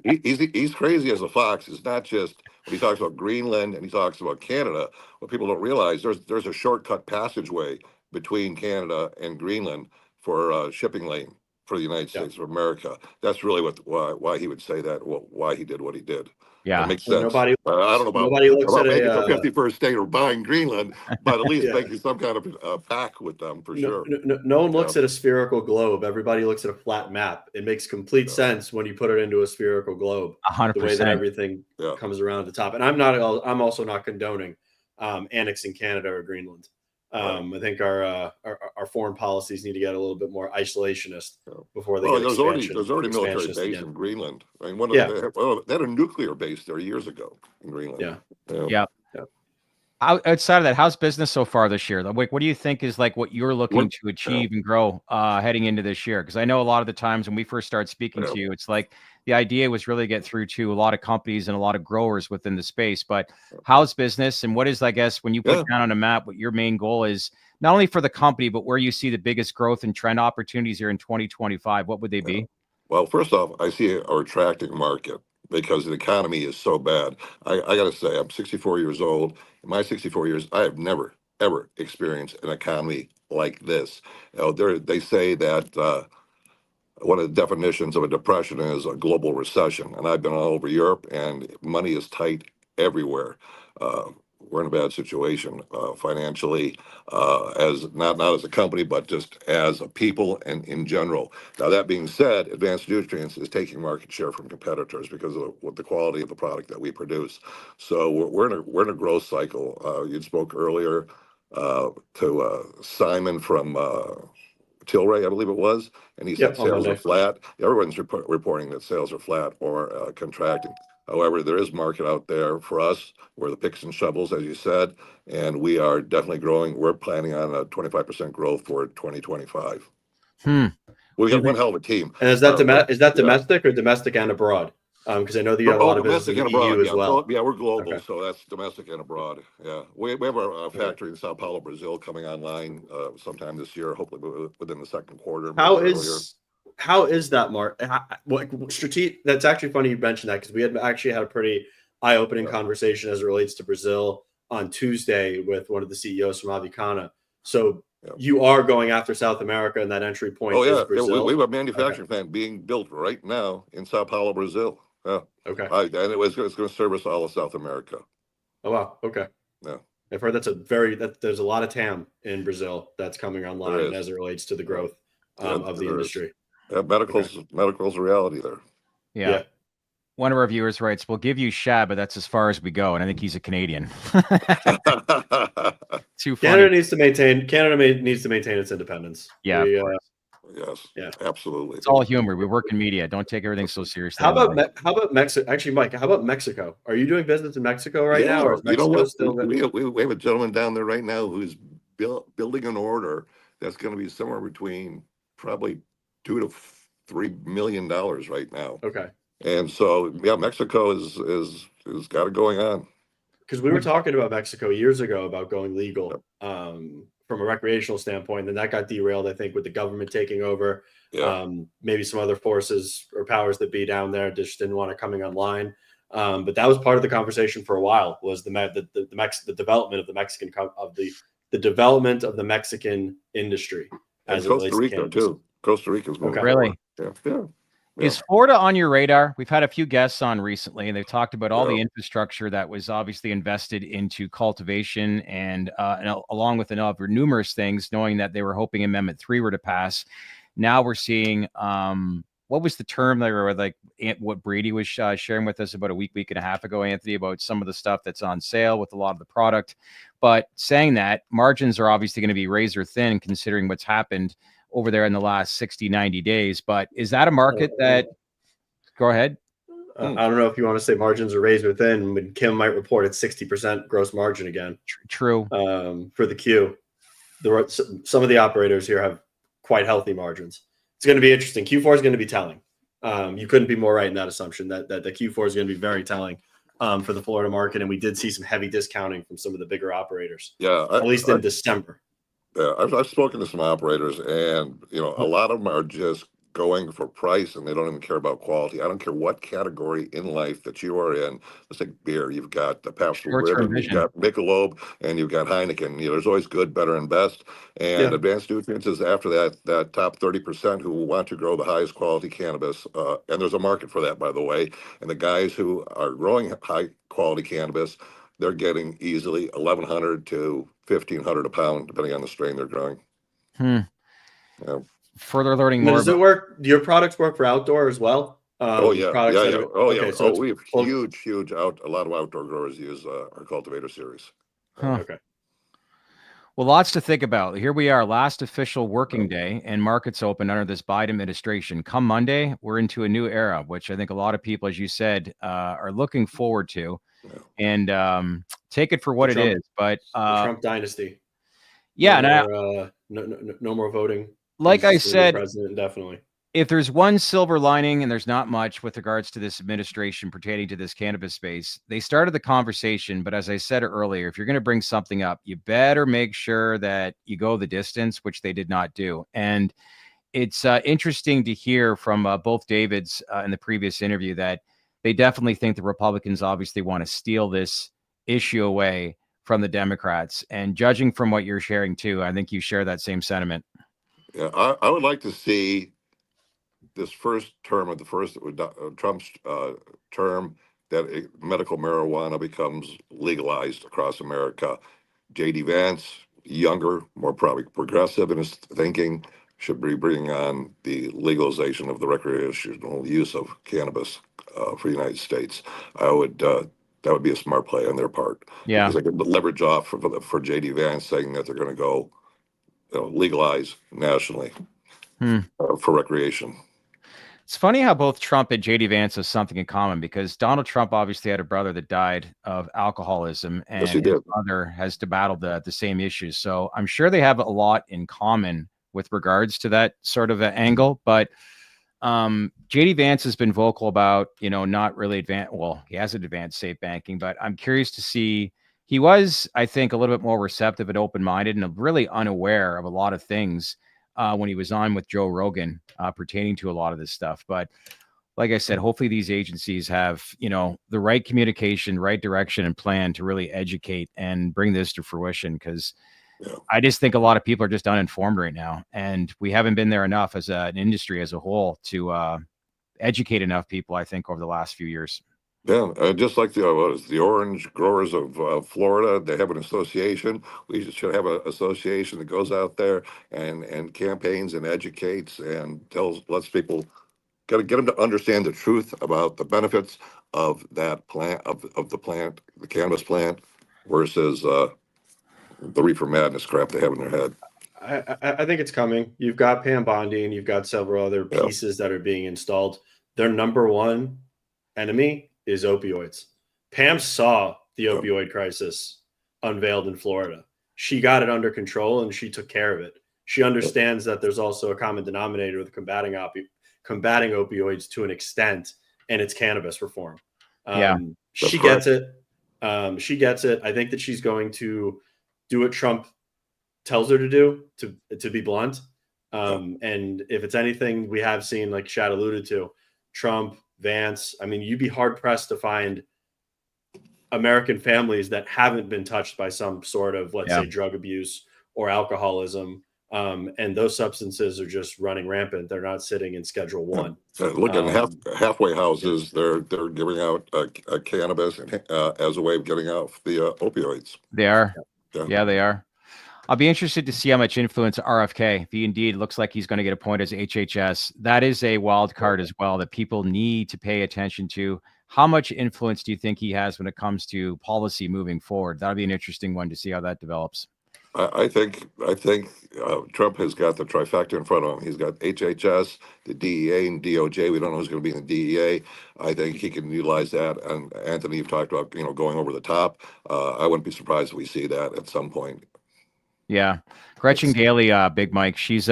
he's crazy as a fox. It's not just when he talks about Greenland and he talks about Canada. What people don't realize, there's a shortcut passageway between Canada and Greenland for shipping lane for the United States of America. That's really why he would say that. Why he did what he did. Yeah, it makes sense. Nobody, I don't know about making the 51st state or buying Greenland, but at least making some kind of pact with them for sure. No one looks at a spherical globe. Everybody looks at a flat map. It makes complete sense when you put it into a spherical globe. 100%. The way that everything comes around the top. And I'm also not condoning annexing Canada or Greenland. I think our foreign policies need to get a little bit more isolationist before they get expansion. There's already military base in Greenland. I mean, they had a nuclear base there years ago in Greenland. Yeah. Outside of that, how's business so far this year? Like, what do you think is, like, what you're looking to achieve and grow heading into this year? Because I know a lot of the times when we first started speaking to you, it's like the idea was really to get through to a lot of companies and a lot of growers within the space. But how's business, and what is, I guess, when you put down on a map what your main goal is, not only for the company, but where you see the biggest growth and trend opportunities here in 2025? What would they be? Well, first off, I see a retracting market because the economy is so bad. I got to say, I'm 64 years old. In my 64 years, I have never, ever experienced an economy like this. You know, they say that one of the definitions of a depression is a global recession. And I've been all over Europe, and money is tight everywhere. We're in a bad situation financially, as not as a company, but just as a people and in general. Now, that being said, Advanced Nutrients is taking market share from competitors because of the quality of the product that we produce. So we're in a growth cycle. You spoke earlier to Simon from Tilray, I believe it was, and he said Yep, on sales are Monday. flat. Everyone's reporting that sales are flat or contracting. However, there is market out there for us. We're the picks and shovels, as you said, and we are definitely growing. We're planning on a 25% growth for 2025. We got one hell of a team. And is that domestic or domestic and abroad? Because I know that you have a lot of business in the EU as well. Yeah, we're global, Okay. so that's domestic and abroad. Yeah, we have a factory in Sao Paulo, Brazil, coming online sometime this year, hopefully within the second quarter. How is that, Mark? What strategic? That's actually funny you mentioned that, because we had actually had a pretty eye-opening conversation as it relates to Brazil on Tuesday with one of the CEOs from Avicana. So you are going after South America, and that entry point is Brazil? We have a manufacturing plant being built right now in Sao Paulo, Brazil. Yeah. Okay. And it's going to service all of South America. Oh, wow. Okay. Yeah. I've heard there's a lot of TAM in Brazil that's coming online as it relates to the growth of the industry. Yeah, medical's a reality there. Yeah. One of our viewers writes, "We'll give you Shad, but that's as far as we go." And I think he's a Canadian. Too funny. Canada needs to maintain its independence. Yeah. Yes. Yeah. Absolutely. It's all humor. We work in media. Don't take everything so seriously. How about Mexico? Actually, Mike, how about Mexico? Are you doing business in Mexico right now? Or is Mexico still... we have a gentleman down there right now who's building an order that's going to be somewhere between probably $2 to $3 million right now. Okay. And so, Mexico is got it going on. Because we were talking about Mexico years ago about going legal from a recreational standpoint, and then that got derailed, I think, with the government taking over. Maybe some other forces or powers that be down there just didn't want it coming online. But that was part of the conversation for a while, was the development of the Mexican the development of the Mexican industry. As Costa Rica too. Costa Rica's moving. Really? Yeah. Is Florida on your radar? We've had a few guests on recently, and they've talked about all the infrastructure that was obviously invested into cultivation and along with numerous things, knowing that they were hoping Amendment 3 were to pass. Now we're seeing, what was the term they were like, what Brady was sharing with us about a week and a half ago, Anthony, about some of the stuff that's on sale with a lot of the product. But saying that, margins are obviously going to be razor thin considering what's happened over there in the last 60, 90 days. But is that a market that, go ahead. I don't know if you want to say margins are razor thin, but Kim might report at 60% gross margin again. True. For the Q. Some of the operators here have quite healthy margins. It's going to be interesting. Q4 is going to be telling. You couldn't be more right in that assumption that the Q4 is going to be very telling for the Florida market. And we did see some heavy discounting from some of the bigger operators. Yeah. At least in December. Yeah, I've spoken to some operators, and a lot of them are just going for price, and they don't even care about quality. I don't care what category in life that you are in. Let's take beer. You've got the Pabst Blue Ribbon, you've got Michelob, and you've got Heineken. There's always good, better, and best. And Advanced Nutrients is after that top 30% who want to grow the highest quality cannabis. And there's a market for that, by the way. And the guys who are growing high quality cannabis, they're getting easily $1,100 to $1,500 a pound, depending on the strain they're growing. Yeah. Further learning more. Does it work? Do your products work for outdoor as well? We have huge a lot of outdoor growers use our cultivator series. Okay. Well, lots to think about. Here we are, last official working day, and markets open under this Biden administration. Come Monday, we're into a new era, which I think a lot of people, as you said, are looking forward to. And take it for what it is. But the Trump dynasty. Yeah, no more voting. Like I said, president, definitely. If there's one silver lining, and there's not much with regards to this administration pertaining to this cannabis space, they started the conversation. But as I said earlier, if you're going to bring something up, you better make sure that you go the distance, which they did not do. And it's interesting to hear from both Davids in the previous interview that they definitely think the Republicans obviously want to steal this issue away from the Democrats. And judging from what you're sharing too, I think you share that same sentiment. Yeah, I would like to see this first term of Trump's term that medical marijuana becomes legalized across America. J.D. Vance, younger, more probably progressive in his thinking, should be bringing on the legalization of the recreational use of cannabis for the United States. That would be a smart play on their part. Yeah, because they could leverage off for J.D. Vance saying that they're going to go legalize nationally. for recreation. It's funny how both Trump and JD Vance have something in common, because Donald Trump obviously had a brother that died of alcoholism, and Yes, he his did. mother has to battle the same issues. So I'm sure they have a lot in common with regards to that sort of an angle. But JD Vance has been vocal about, not really advanced. Well, he hasn't advanced safe banking, but I'm curious to see. He was, I think, a little bit more receptive and open-minded and really unaware of a lot of things when he was on with Joe Rogan pertaining to a lot of this stuff. But like I said, hopefully these agencies have, the right communication, right direction and plan to really educate and bring this to fruition. Because I just think a lot of people are just uninformed right now. And we haven't been there enough as an industry as a whole to educate enough people, I think, over the last few years. Yeah, just like the orange growers of Florida, they have an association. We should have an association that goes out there and campaigns and educates and lets people get them to understand the truth about the benefits of that plant, of the plant, the cannabis plant, versus the reefer madness crap they have in their head. I think it's coming. You've got Pam Bondi and you've got several other pieces that are being installed. Their number one enemy is opioids. Pam saw the opioid crisis unveiled in Florida. She got it under control and she took care of it. She understands that there's also a common denominator with combating opioids to an extent, and it's cannabis reform. She gets it. She gets it. I think that she's going to do what Trump tells her to do, to be blunt. And if it's anything we have seen, like Shad alluded to, Trump, Vance, I mean, you'd be hard pressed to find American families that haven't been touched by some sort of, let's say, drug abuse or alcoholism. And those substances are just running rampant. They're not sitting in Schedule 1. Look at halfway houses. They're giving out cannabis as a way of getting out the opioids. They are. Yeah, they are. I'll be interested to see how much influence RFK, if he indeed looks like he's going to get appointed as HHS. That is a wild card as well that people need to pay attention to. How much influence do you think he has when it comes to policy moving forward? That'll be an interesting one to see how that develops. I think Trump has got the trifecta in front of him. He's got HHS, the DEA, and DOJ. We don't know who's going to be in the DEA. I think he can utilize that. And Anthony, you've talked about going over the top. I wouldn't be surprised if we see that at some point. Yeah. Gretchen Daly, Big Mike, she's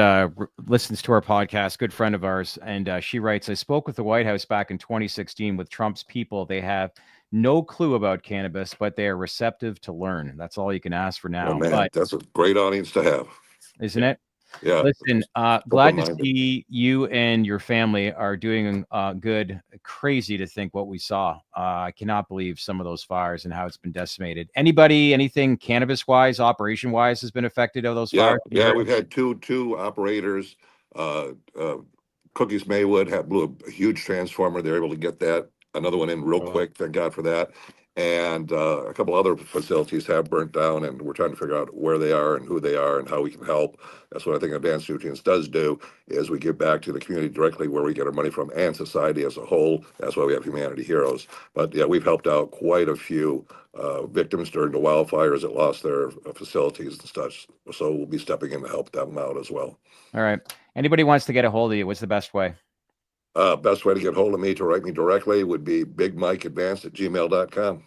listens to our podcast, good friend of ours. And she writes, I spoke with the White House back in 2016 with Trump's people. They have no clue about cannabis, but they are receptive to learn. That's all you can ask for now. Oh, man, that's a great audience to have. Isn't it? Yeah. Listen, glad to see you and your family are doing good. Crazy to think what we saw. I cannot believe some of those fires and how it's been decimated. Anything cannabis-wise, operation-wise has been affected of those fires? Yeah, we've had two operators. Cookies Maywood blew a huge transformer. They're able to get that another one in real quick. Thank God for that. And a couple other facilities have burnt down, and we're trying to figure out where they are and who they are and how we can help. That's what I think Advanced Nutrients does do, is we give back to the community directly where we get our money from, and society as a whole. That's why we have Humanity Heroes. But yeah, we've helped out quite a few victims during the wildfires that lost their facilities and such. So we'll be stepping in to help them out as well. All right. Anybody wants to get a hold of you, what's the best way? Best way to get hold of me, to write me directly, would be bigmikeadvanced@gmail.com.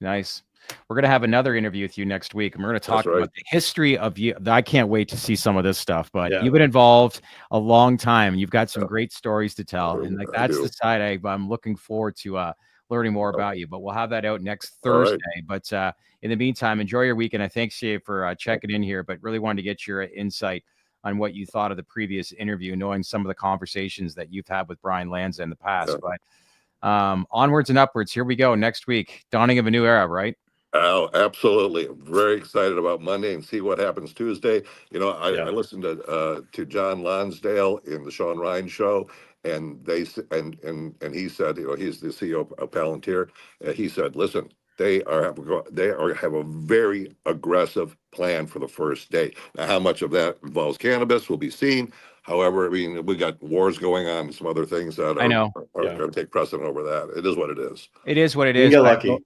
Nice. We're going to have another interview with you next week, and we're going to talk about the history of you. I can't wait to see some of this stuff, but you've been involved a long time. You've got some great stories to tell. And that's the side I'm looking forward to learning more about you, but we'll have that out next Thursday. But in the meantime, enjoy your weekend. I thanks you for checking in here, but really wanted to get your insight on what you thought of the previous interview, knowing some of the conversations that you've had with Brian Lanza in the past. But onwards and upwards, here we go next week, dawning of a new era, right? Oh, absolutely. I'm very excited about Monday and see what happens Tuesday. I listened to John Lonsdale in the Sean Ryan show, and he said, he's the CEO of Palantir. He said, listen, they have a very aggressive plan for the first day. Now, how much of that involves cannabis will be seen. However, I mean, we got wars going on and some other things that are going to take precedent over that. It is what it is. It is what it is. You get lucky.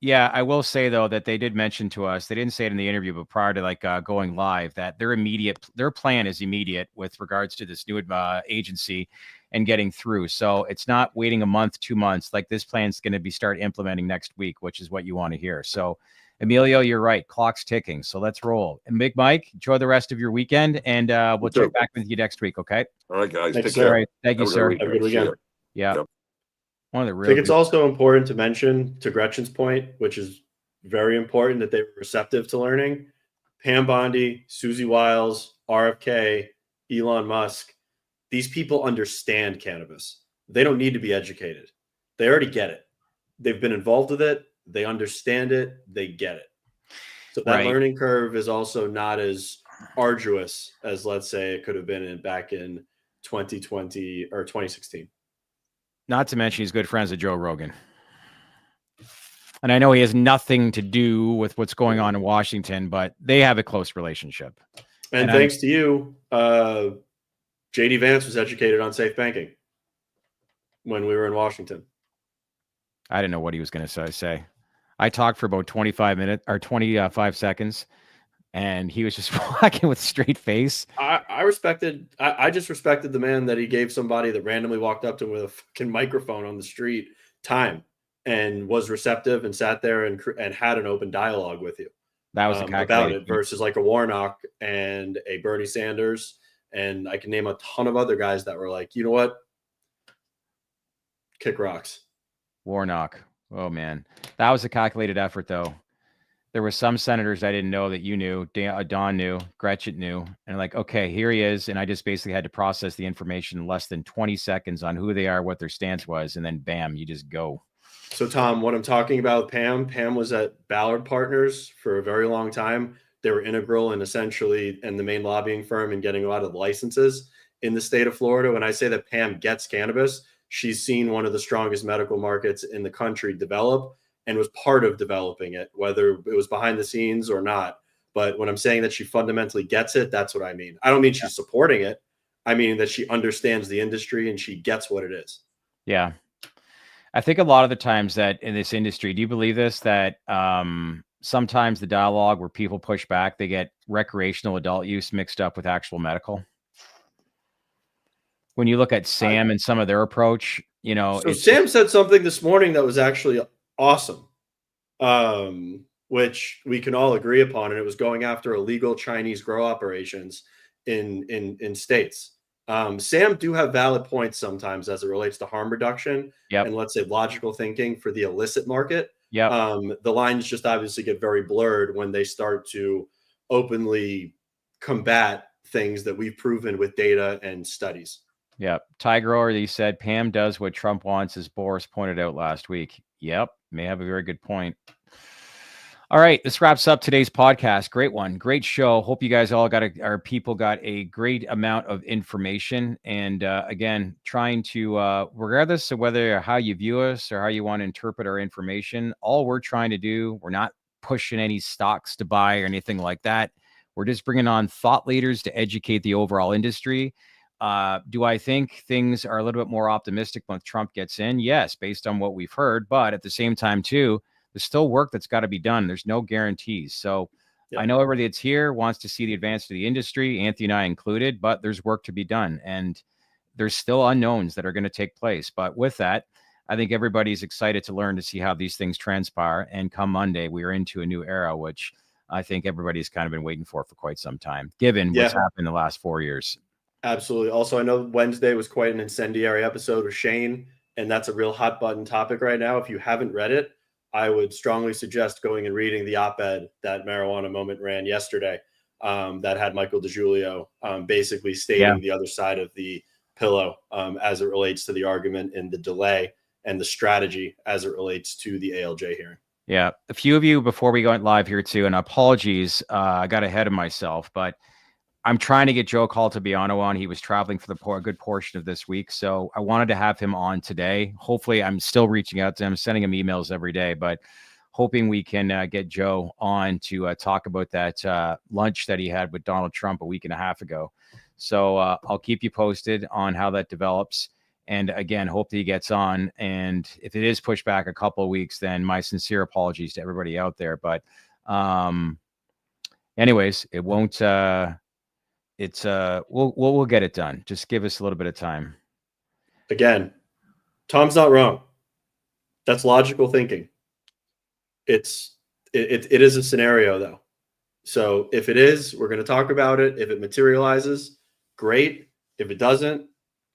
Yeah, I will say though that they did mention to us, they didn't say it in the interview, but prior to going live, that their plan is immediate with regards to this new agency and getting through. So it's not waiting a month, 2 months. Like this plan's going to be start implementing next week, which is what you want to hear. So Emilio, you're right. Clock's ticking. So let's roll. And Big Mike, enjoy the rest of your weekend, and we'll check back with you next week. Okay. All right, guys. Thanks, Take care. All right. Thank you, sir. Have a good weekend. Yeah. Yep. One of the I real think it's also important to mention, to Gretchen's point, which is very important, that they were receptive to learning. Pam Bondi, Susie Wiles, RFK, Elon Musk, these people understand cannabis. They don't need to be educated. They already get it. They've been involved with it. They understand it. They get it. So that learning curve is also not as arduous as, let's say, it could have been back in 2020 or 2016. Not to mention he's good friends with Joe Rogan. And I know he has nothing to do with what's going on in Washington, but they have a close relationship. And thanks to you, JD Vance was educated on safe banking when we were in Washington. I didn't know what he was going to say. I talked for about 25 seconds, and he was just walking with a straight face. I just respected the man that he gave somebody that randomly walked up to him with a fucking microphone on the street time and was receptive and sat there and had an open dialogue with you. That was about it versus like a Warnock and a Bernie Sanders. And I can name a ton of other guys that were like, you know what? Kick rocks. Warnock. Oh, man. That was a calculated effort, though. There were some senators I didn't know that you knew. Don knew. Gretchen knew. And like, okay, here he is. And I just basically had to process the information in less than 20 seconds on who they are, what their stance was. And then, bam, you just go. So, Tom, what I'm talking about, Pam was at Ballard Partners for a very long time. They were integral and essentially and the main lobbying firm in getting a lot of licenses in the state of Florida. When I say that Pam gets cannabis, she's seen one of the strongest medical markets in the country develop and was part of developing it, whether it was behind the scenes or not. But when I'm saying that she fundamentally gets it, that's what I mean. I don't mean she's supporting it. I mean that she understands the industry and she gets what it is. Yeah. I think a lot of the times that in this industry, do you believe this, that sometimes the dialogue where people push back, they get recreational adult use mixed up with actual medical? When you look at Sam and some of their approach, you know. So Sam said something this morning that was actually awesome, which we can all agree upon. And it was going after illegal Chinese grow operations in states. Sam do have valid points sometimes as it relates to harm reduction and let's say logical thinking for the illicit market. The lines just obviously get very blurred when they start to openly combat things that we've proven with data and studies. Yeah. Ty Grower, he said, Pam does what Trump wants, as Boris pointed out last week. Yep. May have a very good point. All right. This wraps up today's podcast. Great one. Great show. Hope you guys all our people got a great amount of information. And again, trying to, regardless of how you view us or how you want to interpret our information, all we're trying to do, we're not pushing any stocks to buy or anything like that. We're just bringing on thought leaders to educate the overall industry. Do I think things are a little bit more optimistic when Trump gets in? Yes, based on what we've heard. But at the same time, too, there's still work that's got to be done. There's no guarantees. So I know everybody that's here wants to see the advance to the industry, Anthony and I included, but there's work to be done. And there's still unknowns that are going to take place. But with that, I think everybody's excited to learn to see how these things transpire. And come Monday, we are into a new era, which I think everybody's kind of been waiting for quite some time, given what's happened in the last 4 years. Absolutely. Also, I know Wednesday was quite an incendiary episode with Shane, and that's a real hot button topic right now. If you haven't read it, I would strongly suggest going and reading the op-ed that Marijuana Moment ran yesterday that had Michael DiGiulio basically stating the other side of the pillow as it relates to the argument and the delay and the strategy as it relates to the ALJ hearing. Yeah. A few of you before we went live here too, and apologies, I got ahead of myself, but I'm trying to get Joe Caltabiano on. He was traveling for a good portion of this week. So I wanted to have him on today. Hopefully, I'm still reaching out to him, sending him emails every day, but hoping we can get Joe on to talk about that lunch that he had with Donald Trump a week and a half ago. So I'll keep you posted on how that develops. And again, hope that he gets on. And if it is pushed back a couple of weeks, then my sincere apologies to everybody out there. But anyways, it won't. We'll get it done. Just give us a little bit of time. Again, Tom's not wrong. That's logical thinking. It is a scenario though. So if it is, we're going to talk about it. If it materializes, great. If it doesn't,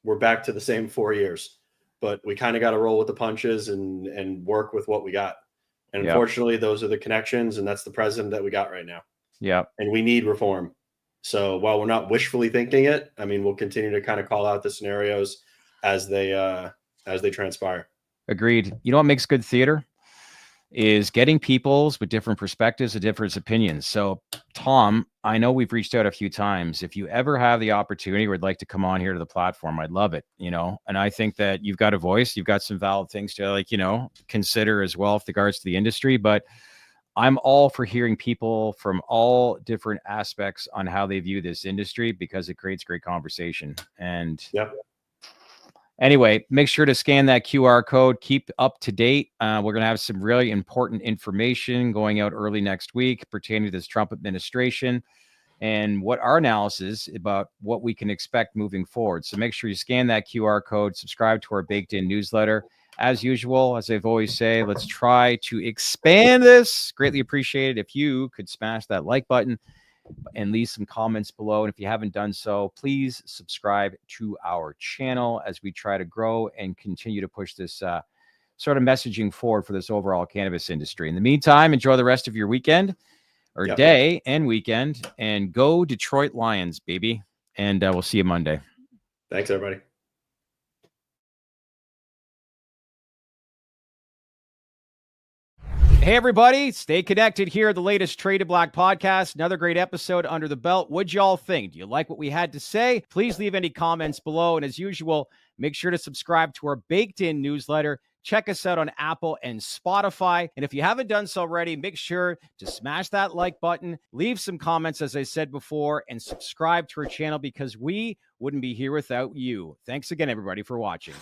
we're back to the same 4 years. But we kind of got to roll with the punches and work with what we got. And unfortunately, those are the connections, and that's the president that we got right now. Yeah. And we need reform. So while we're not wishfully thinking it, I mean, we'll continue to kind of call out the scenarios as they transpire. Agreed. You know what makes good theater is getting peoples with different perspectives and different opinions. So Tom, I know we've reached out a few times. If you ever have the opportunity or would like to come on here to the platform, I'd love it, you know, and I think that you've got a voice, you've got some valid things to like, you know, consider as well with regards to the industry, but I'm all for hearing people from all different aspects on how they view this industry because it creates great conversation. And anyway, make sure to scan that QR code. Keep up to date. We're going to have some really important information going out early next week pertaining to this Trump administration and what our analysis about what we can expect moving forward. So make sure you scan that QR code, subscribe to our Baked In newsletter. As usual, as I've always say, let's try to expand this. Greatly appreciate it if you could smash that like button and leave some comments below. And if you haven't done so, please subscribe to our channel as we try to grow and continue to push this sort of messaging forward for this overall cannabis industry. In the meantime, enjoy the rest of your weekend or day and weekend, and go Detroit Lions, baby. And we'll see you Monday. Thanks, everybody. Hey, everybody. Stay connected here at the latest Traded Black podcast. Another great episode under the belt. What'd y'all think? Do you like what we had to say? Please leave any comments below. And as usual, make sure to subscribe to our Baked In newsletter. Check us out on Apple and Spotify. And if you haven't done so already, make sure to smash that like button, leave some comments, as I said before, and subscribe to our channel because we wouldn't be here without you. Thanks again, everybody, for watching.